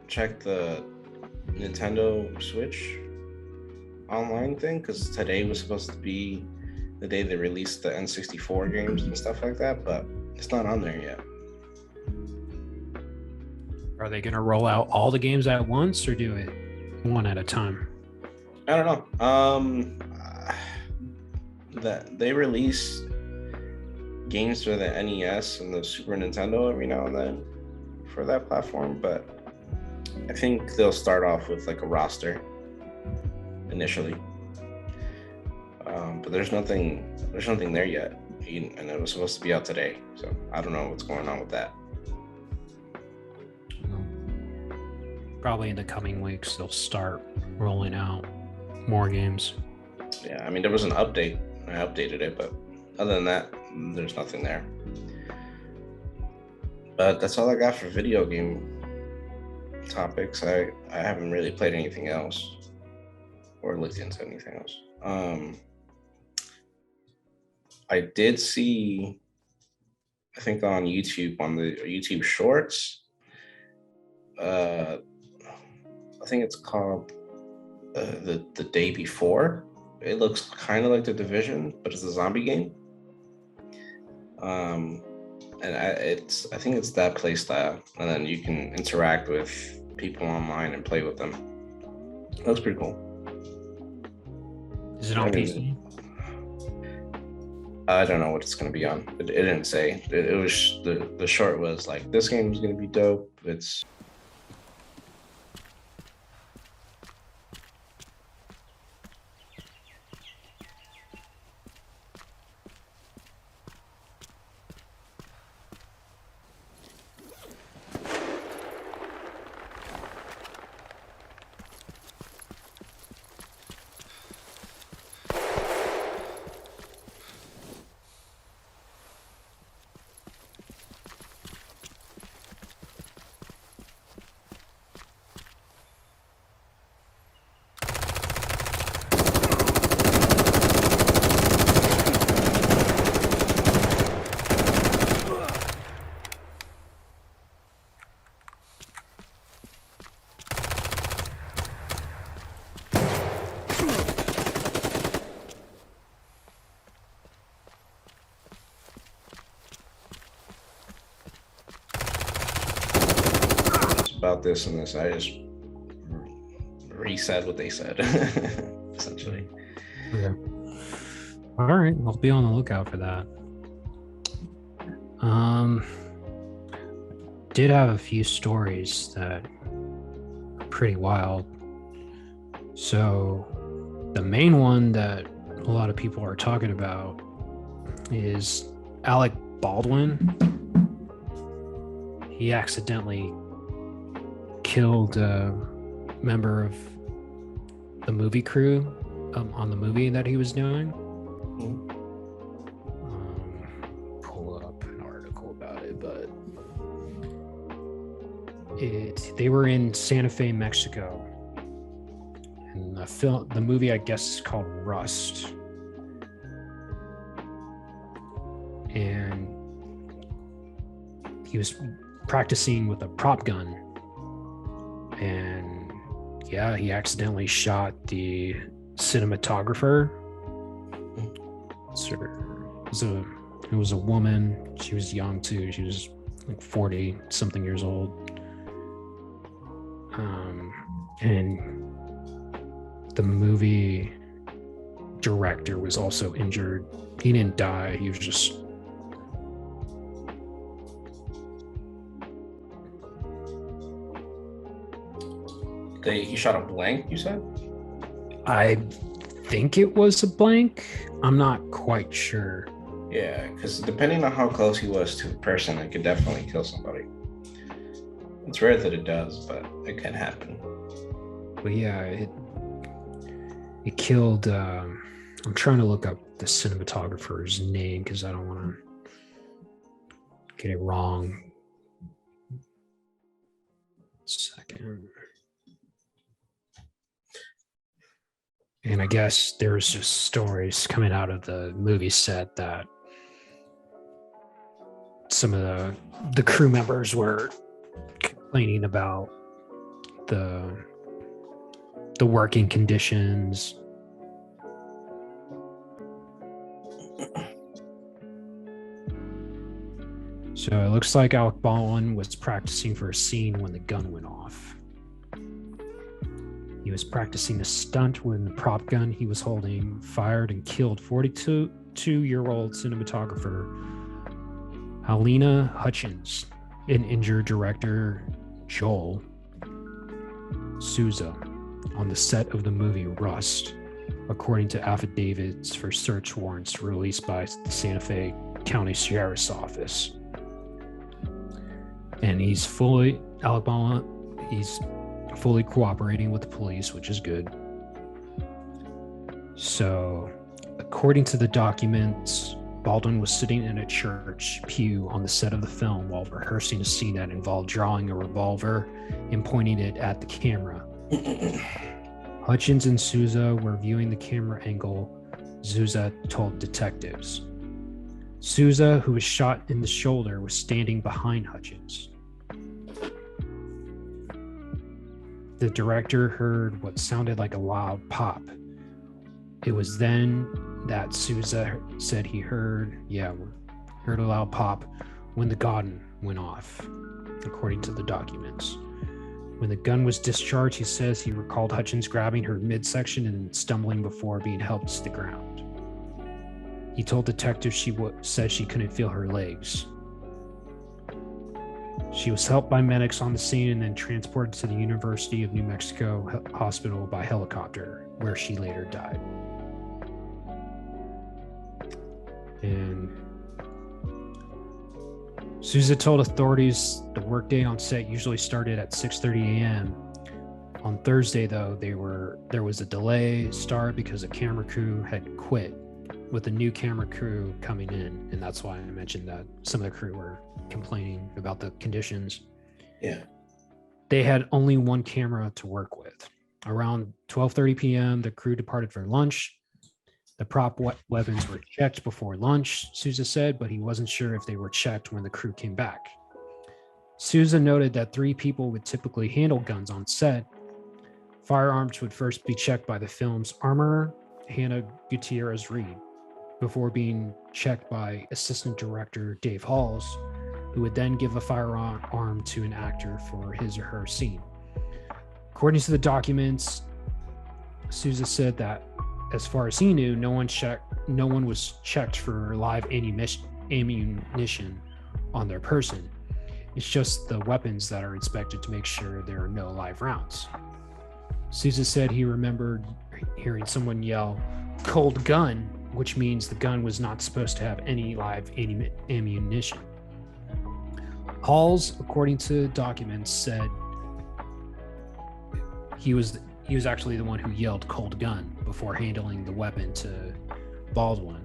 check the Nintendo Switch online thing because today was supposed to be the day they released the N64 games and stuff like that, but it's not on there yet. Are they going to roll out all the games at once or do it one at a time? I don't know. That they release games for the NES and the Super Nintendo every now and then for that platform, but I think they'll start off with like a roster initially. But there's nothing there yet, and it was supposed to be out today, so I don't know what's going on with that. Probably in the coming weeks they'll start rolling out more games. Yeah, I mean there was an update. I updated it, but other than that, there's nothing there. But that's all I got for video game topics. I haven't really played anything else or looked into anything else. I did see, I think on YouTube, on the YouTube Shorts, I think it's called the Day Before. It looks kind of like The Division, but it's a zombie game. And I think it's that play style, and then you can interact with people online and play with them. It looks pretty cool. Is it on PC? I don't know what it's going to be on. It didn't say. It was the short was like, this game is going to be dope. It's about this and this. I just resaid what they said, essentially. Okay. All right, I'll be on the lookout for that. Did have a few stories that are pretty wild. So the main one that a lot of people are talking about is Alec Baldwin. He accidentally killed a member of the movie crew on the movie that he was doing. Pull up an article about it, but they were in Santa Fe, Mexico, and the movie I guess is called Rust, and he was practicing with a prop gun. And yeah, he accidentally shot the cinematographer. It was a woman. She was young too. She was like 40 something years old. And the movie director was also injured. He didn't die. He was just He shot a blank, you said? I think it was a blank. I'm not quite sure. Yeah, because depending on how close he was to a person, it could definitely kill somebody. It's rare that it does, but it can happen. But yeah, it killed. I'm trying to look up the cinematographer's name because I don't want to get it wrong. Second. And I guess there's just stories coming out of the movie set that some of the crew members were complaining about the working conditions. So it looks like Alec Baldwin was practicing for a scene when the gun went off. He was practicing a stunt when the prop gun he was holding fired and killed 42-year-old cinematographer Helena Hutchins and injured director Joel Souza on the set of the movie Rust, according to affidavits for search warrants released by the Santa Fe County Sheriff's Office. And Alec Baldwin, he's fully cooperating with the police, which is good. So, according to the documents, Baldwin was sitting in a church pew on the set of the film while rehearsing a scene that involved drawing a revolver and pointing it at the camera. Hutchins and Souza were viewing the camera angle, Souza told detectives. Souza, who was shot in the shoulder, was standing behind Hutchins. The director heard what sounded like a loud pop. It was then that Souza said he heard a loud pop when the gun went off, according to the documents. When the gun was discharged, he says he recalled Hutchins grabbing her midsection and stumbling before being helped to the ground. He told detectives she said she couldn't feel her legs. She was helped by medics on the scene and then transported to the University of New Mexico hospital by helicopter, where she later died. And Souza told authorities the workday on set usually started at 6:30 a.m. On Thursday, though, there was a delay start because a camera crew had quit, with a new camera crew coming in, and that's why I mentioned that some of the crew were complaining about the conditions. Yeah. They had only one camera to work with. Around 12:30 p.m., the crew departed for lunch. The prop weapons were checked before lunch, Souza said, but he wasn't sure if they were checked when the crew came back. Souza noted that 3 people would typically handle guns on set. Firearms would first be checked by the film's armorer, Hannah Gutierrez Reed, before being checked by assistant director Dave Halls, who would then give a firearm to an actor for his or her scene. According to the documents, Souza said that as far as he knew, no one was checked for live ammunition on their person. It's just the weapons that are inspected to make sure there are no live rounds. Souza said he remembered hearing someone yell, "Cold gun," which means the gun was not supposed to have any live ammunition. Halls, according to documents, said he was actually the one who yelled "cold gun" before handling the weapon to Baldwin.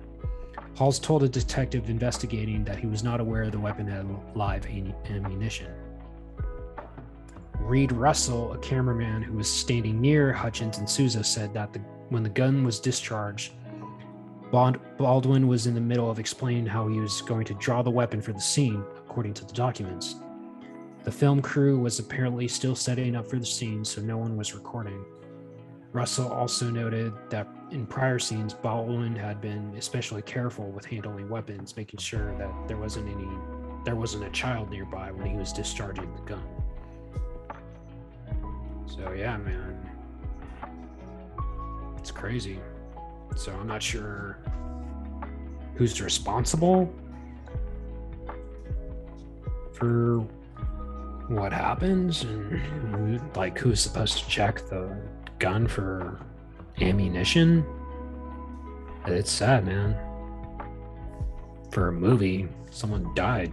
Halls told a detective investigating that he was not aware the weapon had live ammunition. Reed Russell, a cameraman who was standing near Hutchins and Souza, said that when the gun was discharged, Baldwin was in the middle of explaining how he was going to draw the weapon for the scene, according to the documents. The film crew was apparently still setting up for the scene, so no one was recording. Russell also noted that in prior scenes, Baldwin had been especially careful with handling weapons, making sure that there wasn't a child nearby when he was discharging the gun. So yeah, man, it's crazy. So I'm not sure who's responsible for what happens, and like who's supposed to check the gun for ammunition. It's sad, man. For a movie, someone died.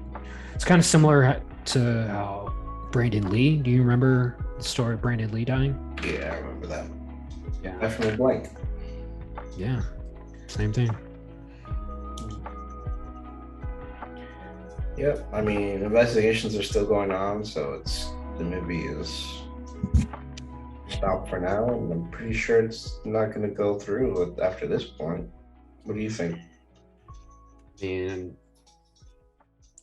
It's kind of similar to how Brandon Lee. Do you remember the story of Brandon Lee dying? Yeah, I remember that. Yeah. Definitely blank. Yeah. Same thing. Yep. I mean, investigations are still going on, so the movie is stopped for now, and I'm pretty sure it's not going to go through after this point. What do you think? And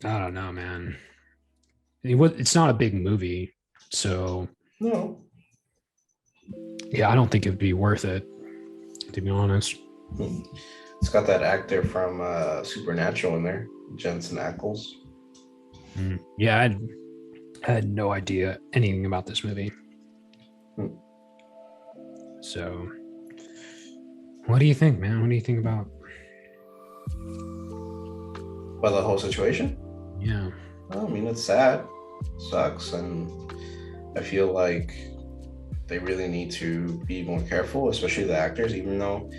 I don't know, man. It's not a big movie, so No. yeah, I don't think it'd be worth it, to be honest. It's got that actor from Supernatural in there, Jensen Ackles. Yeah, I had no idea anything about this movie. So, what do you think, man? What do you think about The whole situation? Yeah. Well, I mean, it's sad, sucks, and I feel like they really need to be more careful, especially the actors. Even though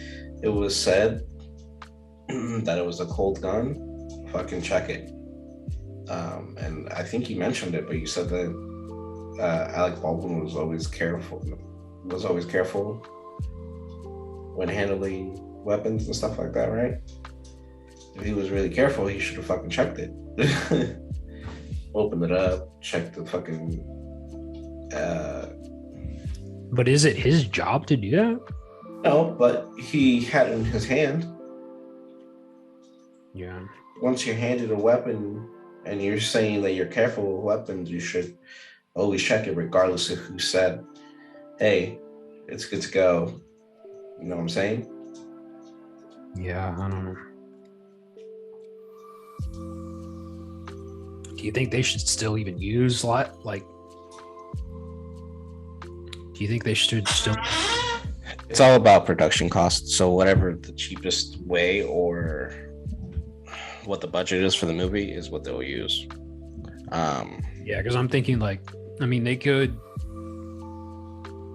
it was said that it was a cold gun, fucking check it. And I think you mentioned it, but you said that Alec Baldwin was always careful when handling weapons and stuff like that, right? If he was really careful, he should have fucking checked it. Opened it up, checked the fucking But is it his job to do that? No, but he had it in his hand. Yeah. Once you're handed a weapon and you're saying that you're careful with weapons, you should always check it regardless of who said, hey, it's good to go. You know what I'm saying? Yeah, I don't know. Do you think they should still even use do you think they should still? It's all about production costs. So whatever the cheapest way or what the budget is for the movie is what they'll use. Yeah, because I'm thinking they could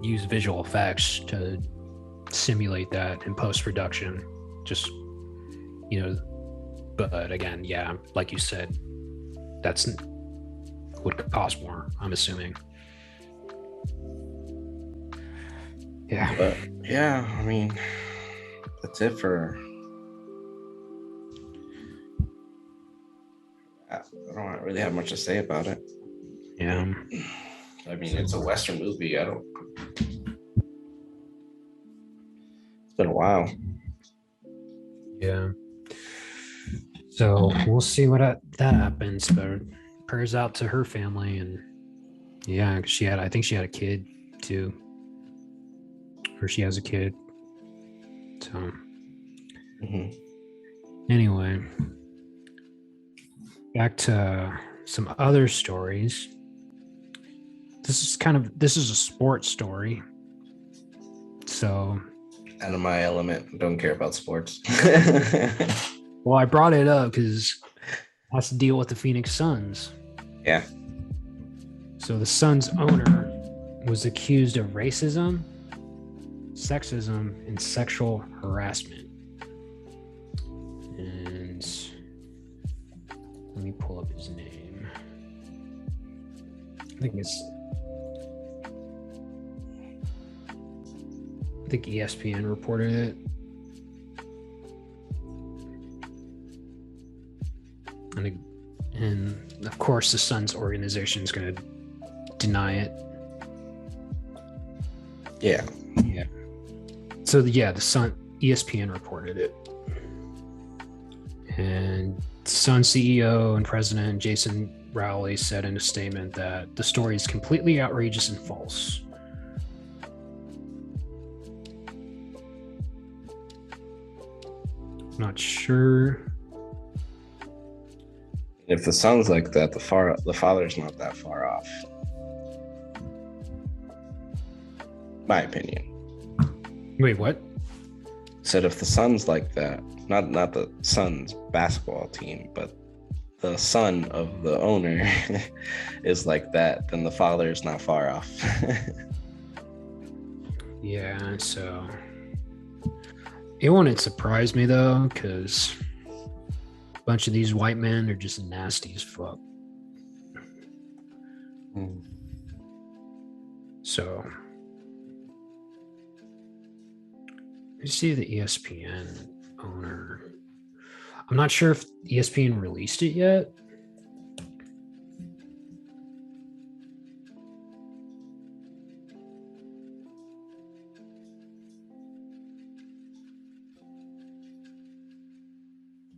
use visual effects to simulate that in post-production. Just, but again, yeah, like you said, would cost more, I'm assuming. Yeah. But yeah, I mean, that's it for. I don't really have much to say about it. Yeah. I mean, it's a Western movie. It's been a while. Yeah. So we'll see what that happens. But prayers out to her family, and yeah, I think she had a kid too, or she has a kid. So anyway, back to some other stories. This is a sports story. So out of my element, don't care about sports. Well, I brought it up because it has to deal with the Phoenix Suns. Yeah. So the Suns owner was accused of racism, sexism, and sexual harassment. And let me pull up his name. I think ESPN reported it. And of course, the Suns organization is going to deny it. Yeah. Yeah. So the ESPN reported it. And Sun CEO and President Jason Rowley said in a statement that the story is completely outrageous and false. Not sure. If the son's like that, the father's not that far off. My opinion. Wait, what? Said if the son's like that, not the son's basketball team, but the son of the owner is like that, then the father is not far off. Yeah, so it wouldn't surprise me though, because a bunch of these white men are just nasty as fuck. So you see the ESPN owner. I'm not sure if ESPN released it yet.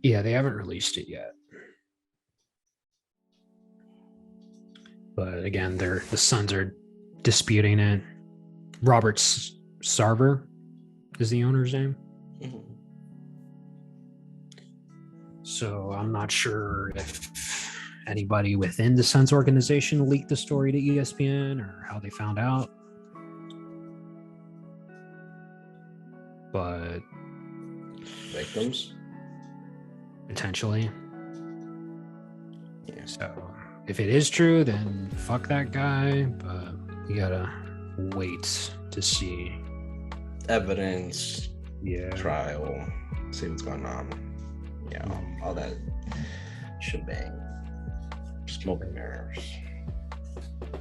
Yeah, they haven't released it yet. But again, the Suns are disputing it. Robert Sarver is the owner's name. So I'm not sure if anybody within the Suns organization leaked the story to ESPN or how they found out. But Victims? Potentially. Yeah. So if it is true, then fuck that guy. But you gotta wait to see Evidence, yeah, trial, see what's going on. Yeah, all that shebang. Smoke and mirrors.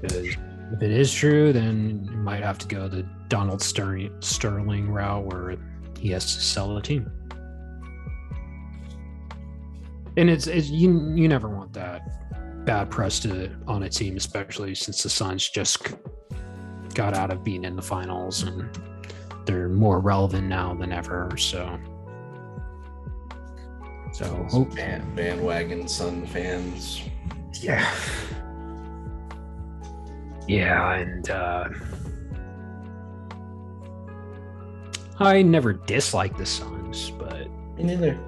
Because if it is true, then you might have to go the Donald Sterling route where he has to sell the team. And it's you never want that bad press on a team, especially since the Suns just got out of being in the finals and they're more relevant now than ever. So bandwagon Sun fans. Yeah, and I never disliked the Suns, but Me neither.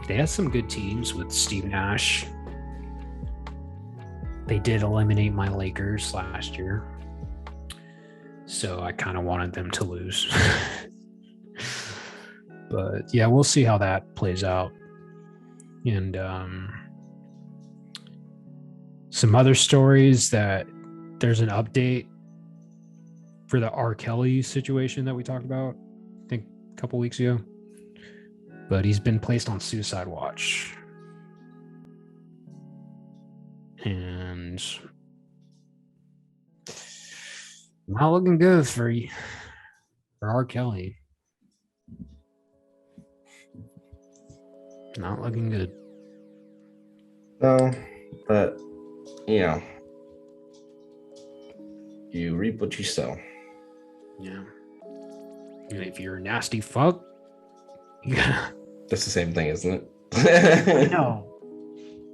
they had some good teams with Steve Nash. They did eliminate my Lakers last year, so I kind of wanted them to lose. But yeah, we'll see how that plays out. And some other stories that there's an update for the R. Kelly situation that we talked about, I think a couple weeks ago. But he's been placed on suicide watch. And not looking good for R. Kelly. Not looking good. No, but you reap what you sow. Yeah. And if you're a nasty fuck, yeah. That's the same thing, isn't it? I know.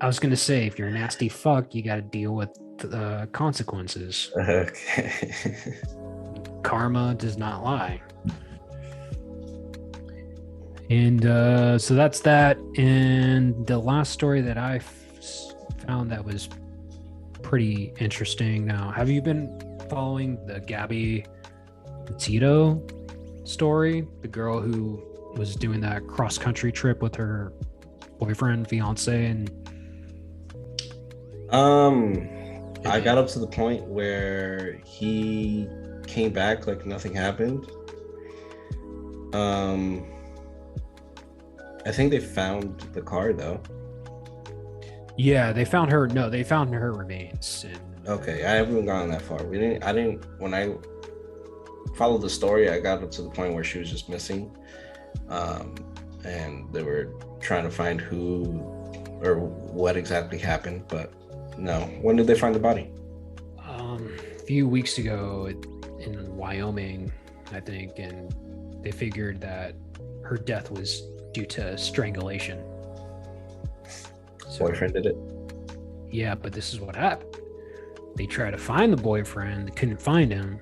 I was gonna say, if you're a nasty fuck, you got to deal with the consequences. Okay. Karma does not lie. And so that's that. And the last story that I found that was pretty interesting. Now, have you been following the Gabby Petito story? The girl who was doing that cross-country trip with her boyfriend, fiance, and I got up to the point where he came back like nothing happened. I think they found the car though. Yeah, they found her. No, they found her remains. And okay, I haven't gone that far. I didn't. When I followed the story, I got up to the point where she was just missing, and they were trying to find who or what exactly happened. But no, when did they find the body? A few weeks ago in Wyoming, I think, and they figured that her death was due to strangulation. So, Boyfriend did it? Yeah, but this is what happened. They tried to find the boyfriend, they couldn't find him.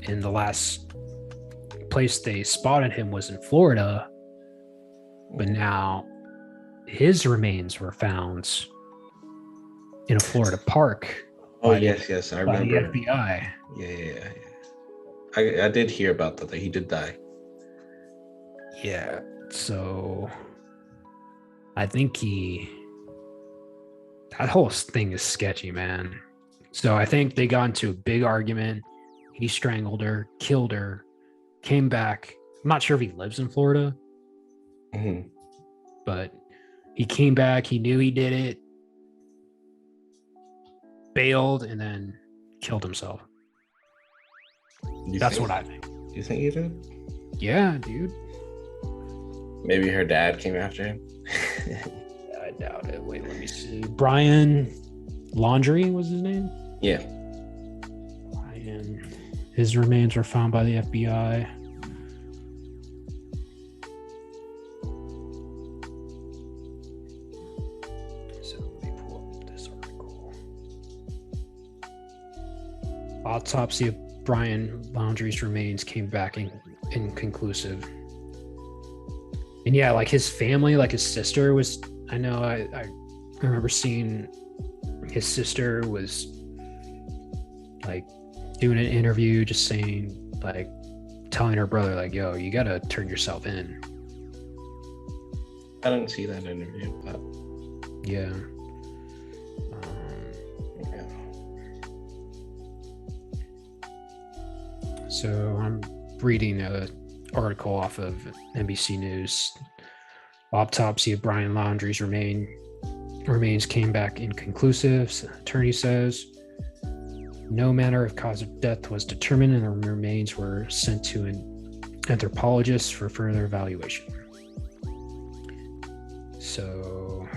And the last place they spotted him was in Florida. But now his remains were found in a Florida park. Oh, yes, I by the remember. FBI. Yeah. I did hear about that he did die. Yeah, so I think that whole thing is sketchy, man. So I think they got into a big argument. He strangled her, killed her, came back. I'm not sure if he lives in Florida, but he came back. He knew he did it, bailed, and then killed himself. That's what I think. Do you think he did? Yeah, dude. Maybe her dad came after him. I doubt it. Wait, let me see. Brian Laundrie was his name? Yeah. Brian. His remains were found by the FBI. So let me pull up this article. Autopsy of Brian Laundrie's remains came back inconclusive. And yeah, like his family, like his sister was, I know I remember seeing his sister was like doing an interview, just saying, like, telling her brother, like, yo, you gotta turn yourself in. I didn't see that interview, but yeah. So I'm reading an article off of NBC News. Autopsy of Brian Laundrie's remains came back inconclusive. Attorney says no manner of cause of death was determined, and the remains were sent to an anthropologist for further evaluation. So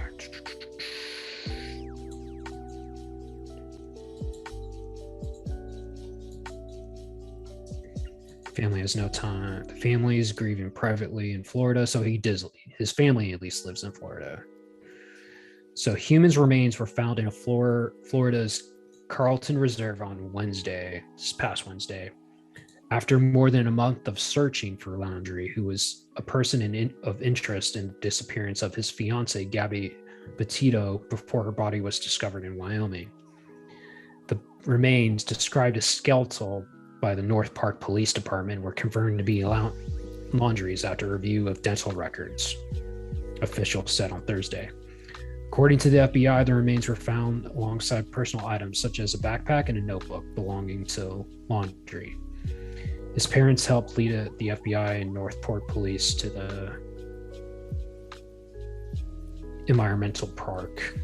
family has no time. The family is grieving privately in Florida. So his family at least lives in Florida. So humans' remains were found in Florida's Carlton Reserve on this past Wednesday. After more than a month of searching for Laundrie, who was a person of interest in the disappearance of his fiancée, Gabby Petito, before her body was discovered in Wyoming. The remains, described as skeletal by the North Park Police Department, were confirmed to be Laundrie's after review of dental records, officials said on Thursday. According to the FBI, the remains were found alongside personal items such as a backpack and a notebook belonging to Laundrie. His parents helped lead the FBI and Northport Police to the environmental park.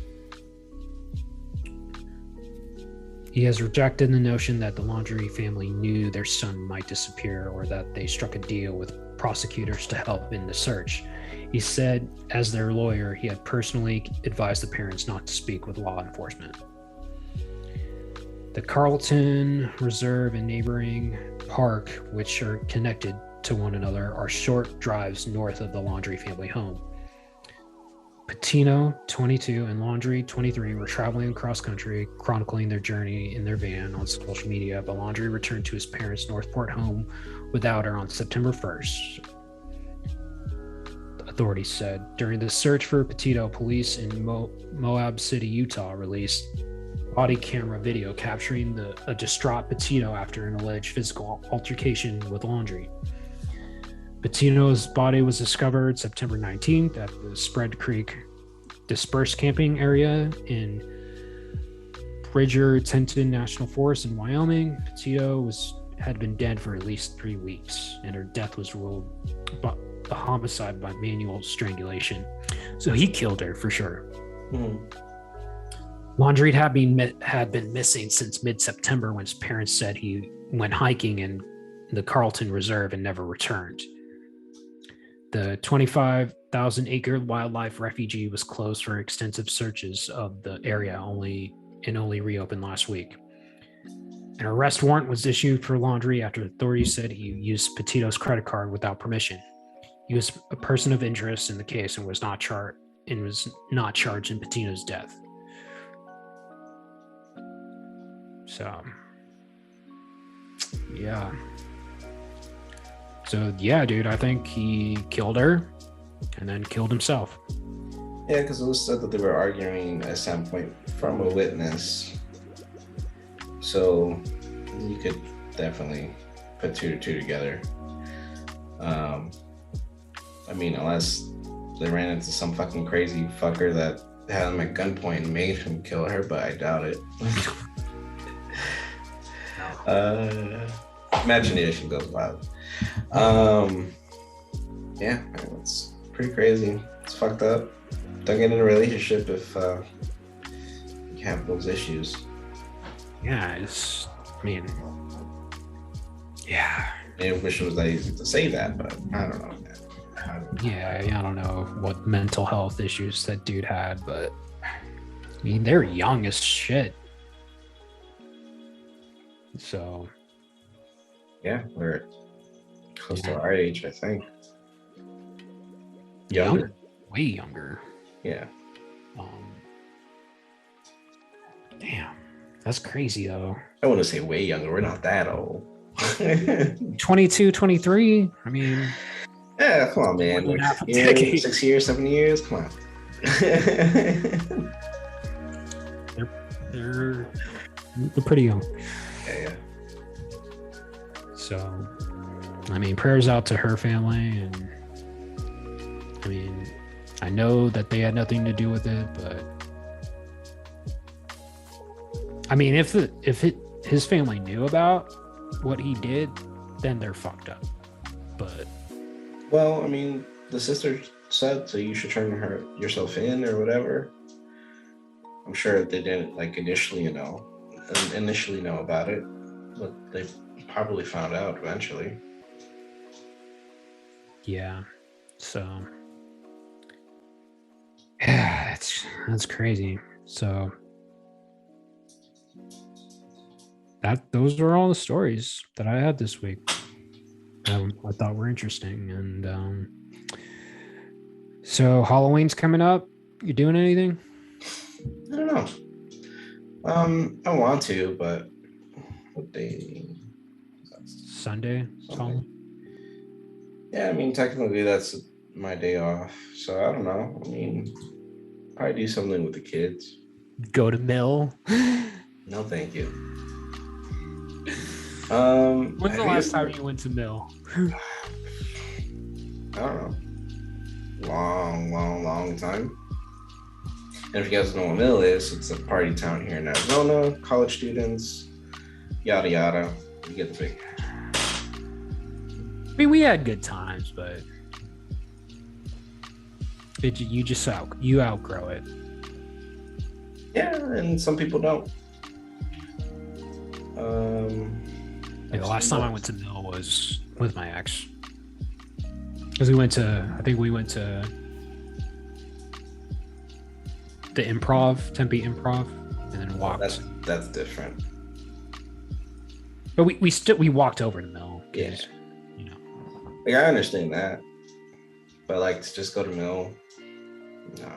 He has rejected the notion that the Laundrie family knew their son might disappear or that they struck a deal with prosecutors to help in the search. He said, as their lawyer, he had personally advised the parents not to speak with law enforcement. The Carlton Reserve and neighboring park, which are connected to one another, are short drives north of the Laundrie family home. Petito, 22, and Laundrie, 23, were traveling across country, chronicling their journey in their van on social media, but Laundrie returned to his parents' Northport home without her on September 1st. Authorities said. During the search for Petito, police in Moab City, Utah, released body camera video capturing a distraught Petito after an alleged physical altercation with Laundrie. Petito's body was discovered September 19th at the Spread Creek dispersed camping area in Bridger-Tenton National Forest in Wyoming. Petito had been dead for at least 3 weeks, and her death was ruled a homicide by manual strangulation. So he killed her for sure. Laundrie had been missing since mid-September when his parents said he went hiking in the Carlton Reserve and never returned. The 25,000-acre wildlife refuge was closed for extensive searches of the area only reopened last week. An arrest warrant was issued for Laundrie after authorities said he used Petito's credit card without permission. He was a person of interest in the case and was not charged in Petito's death. So, yeah. So, yeah, dude, I think he killed her and then killed himself. Yeah, because it was said that they were arguing at some point from a witness. So you could definitely put two to two together. I mean, unless they ran into some fucking crazy fucker that had him at gunpoint and made him kill her, but I doubt it. Imagination goes wild. Yeah, it's pretty crazy. It's fucked up. Don't get in a relationship if you have those issues. Yeah, I wish it was that easy to say that, but I don't know, man. I don't know what mental health issues that dude had, but I mean, they're young as shit. So, Yeah, we're close to our age, I think. Younger. Way younger. Yeah. Damn, that's crazy though. I want to say way younger. We're not that old. 22, 23. I mean, yeah, come on, man. More than half a 6 years, 7 years. Come on. they're pretty young. Yeah. So, I mean, prayers out to her family, and I mean, I know that they had nothing to do with it, but I mean, if his family knew about what he did, then they're fucked up. But well, I mean, the sister said so you should turn yourself in or whatever. I'm sure they didn't initially know about it, but they probably found out eventually. Yeah, so yeah, that's crazy. So those were all the stories that I had this week. I thought were interesting, and so Halloween's coming up. You doing anything? I don't know. I want to, but what day? Sunday. Yeah, I mean, technically that's my day off, so I don't know. I mean, probably do something with the kids. Go to Mill. No, thank you. When's the last time you went to Mill? I don't know. Long time. And if you guys don't know what Mill is, it's a party town here in Arizona. College students, yada yada. You get the big. I mean, we had good times, but you outgrow it. Yeah, and some people don't. The last time I went to Mill was with my ex, because we went to the Tempe Improv, and then walked. That's different. But we walked over to Mill. Yeah. You know. I understand that, but to just go to Mill, no.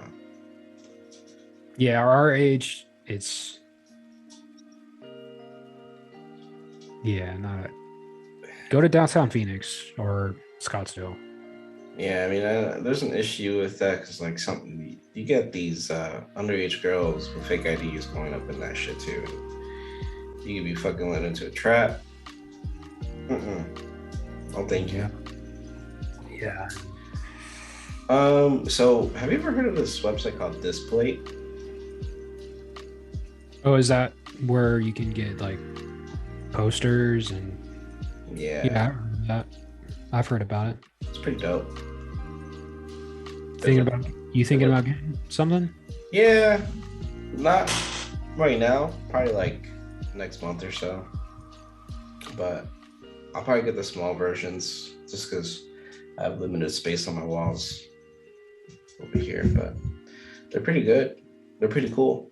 Yeah, our age, it's not. Go to downtown Phoenix or Scottsdale. Yeah, I mean, there's an issue with that because something you get these underage girls with fake IDs going up in that shit too. You could be fucking led into a trap. Oh, thank you. Yeah. So have you ever heard of this website called Displate? Oh, is that where you can get posters and? Yeah, I've heard about it. It's pretty dope. Thinking about getting something? Yeah, not right now. Probably next month or so. But I'll probably get the small versions just because I have limited space on my walls over here. But they're pretty good. They're pretty cool.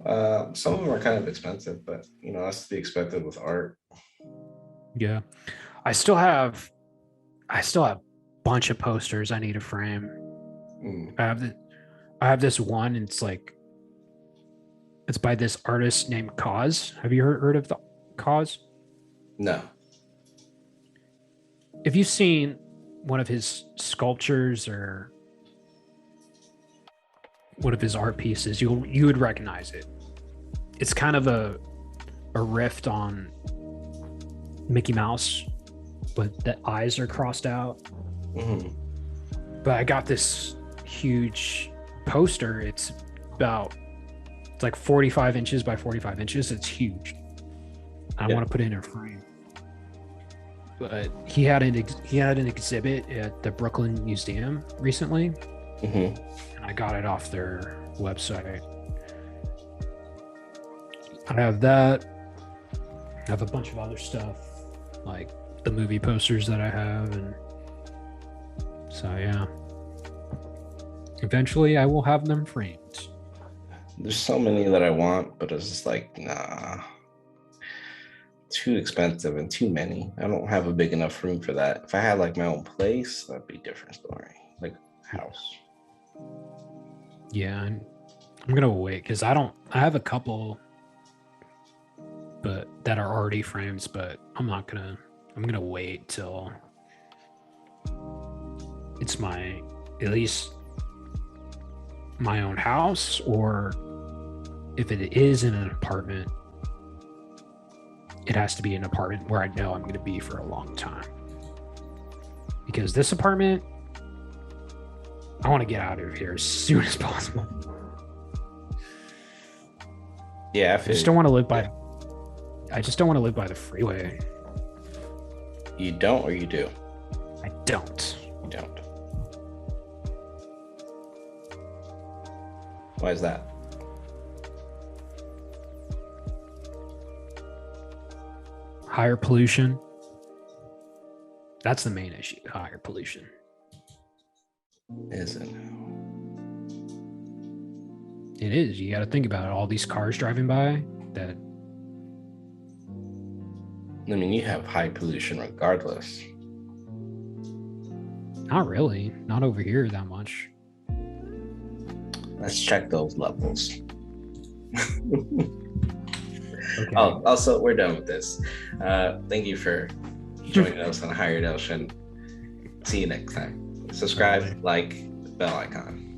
Some of them are kind of expensive, but that's to be expected with art. Yeah, I still have a bunch of posters I need to frame. I have this one, and it's by this artist named Cause. Have you heard of the Cause? No. If you've seen one of his sculptures or one of his art pieces. You would recognize it. It's kind of a riff on Mickey Mouse, but the eyes are crossed out. Mm-hmm. But I got this huge poster. It's like 45 inches by 45 inches. It's huge. I want to put it in a frame. But he had an exhibit at the Brooklyn Museum recently, Mm-hmm. and I got it off their website. I have that. I have a bunch of other stuff, like the movie posters that I have, and so yeah. Eventually, I will have them framed. There's so many that I want, but it's just like, nah, too expensive and too many. I don't have a big enough room for that. If I had like my own place, that'd be a different story, like a house. Yeah, I'm gonna wait because I have a couple, but that are already frames. But I'm gonna wait till it's at least my own house, or if it is in an apartment, it has to be an apartment where I know I'm going to be for a long time. Because this apartment, I want to get out of here as soon as possible. Yeah, I just don't want to live by. I just don't want to live by the freeway. You don't, or you do? I don't. You don't. Why is that? Higher pollution. That's the main issue. Higher pollution. Is it? It is. You got to think about it. All these cars driving by. That. I mean, you have high pollution regardless. Not really. Not over here that much. Let's check those levels. Okay. Oh, also, we're done with this. Thank you for joining us on Hyyer Ocean. See you next time. Subscribe, like, bell icon.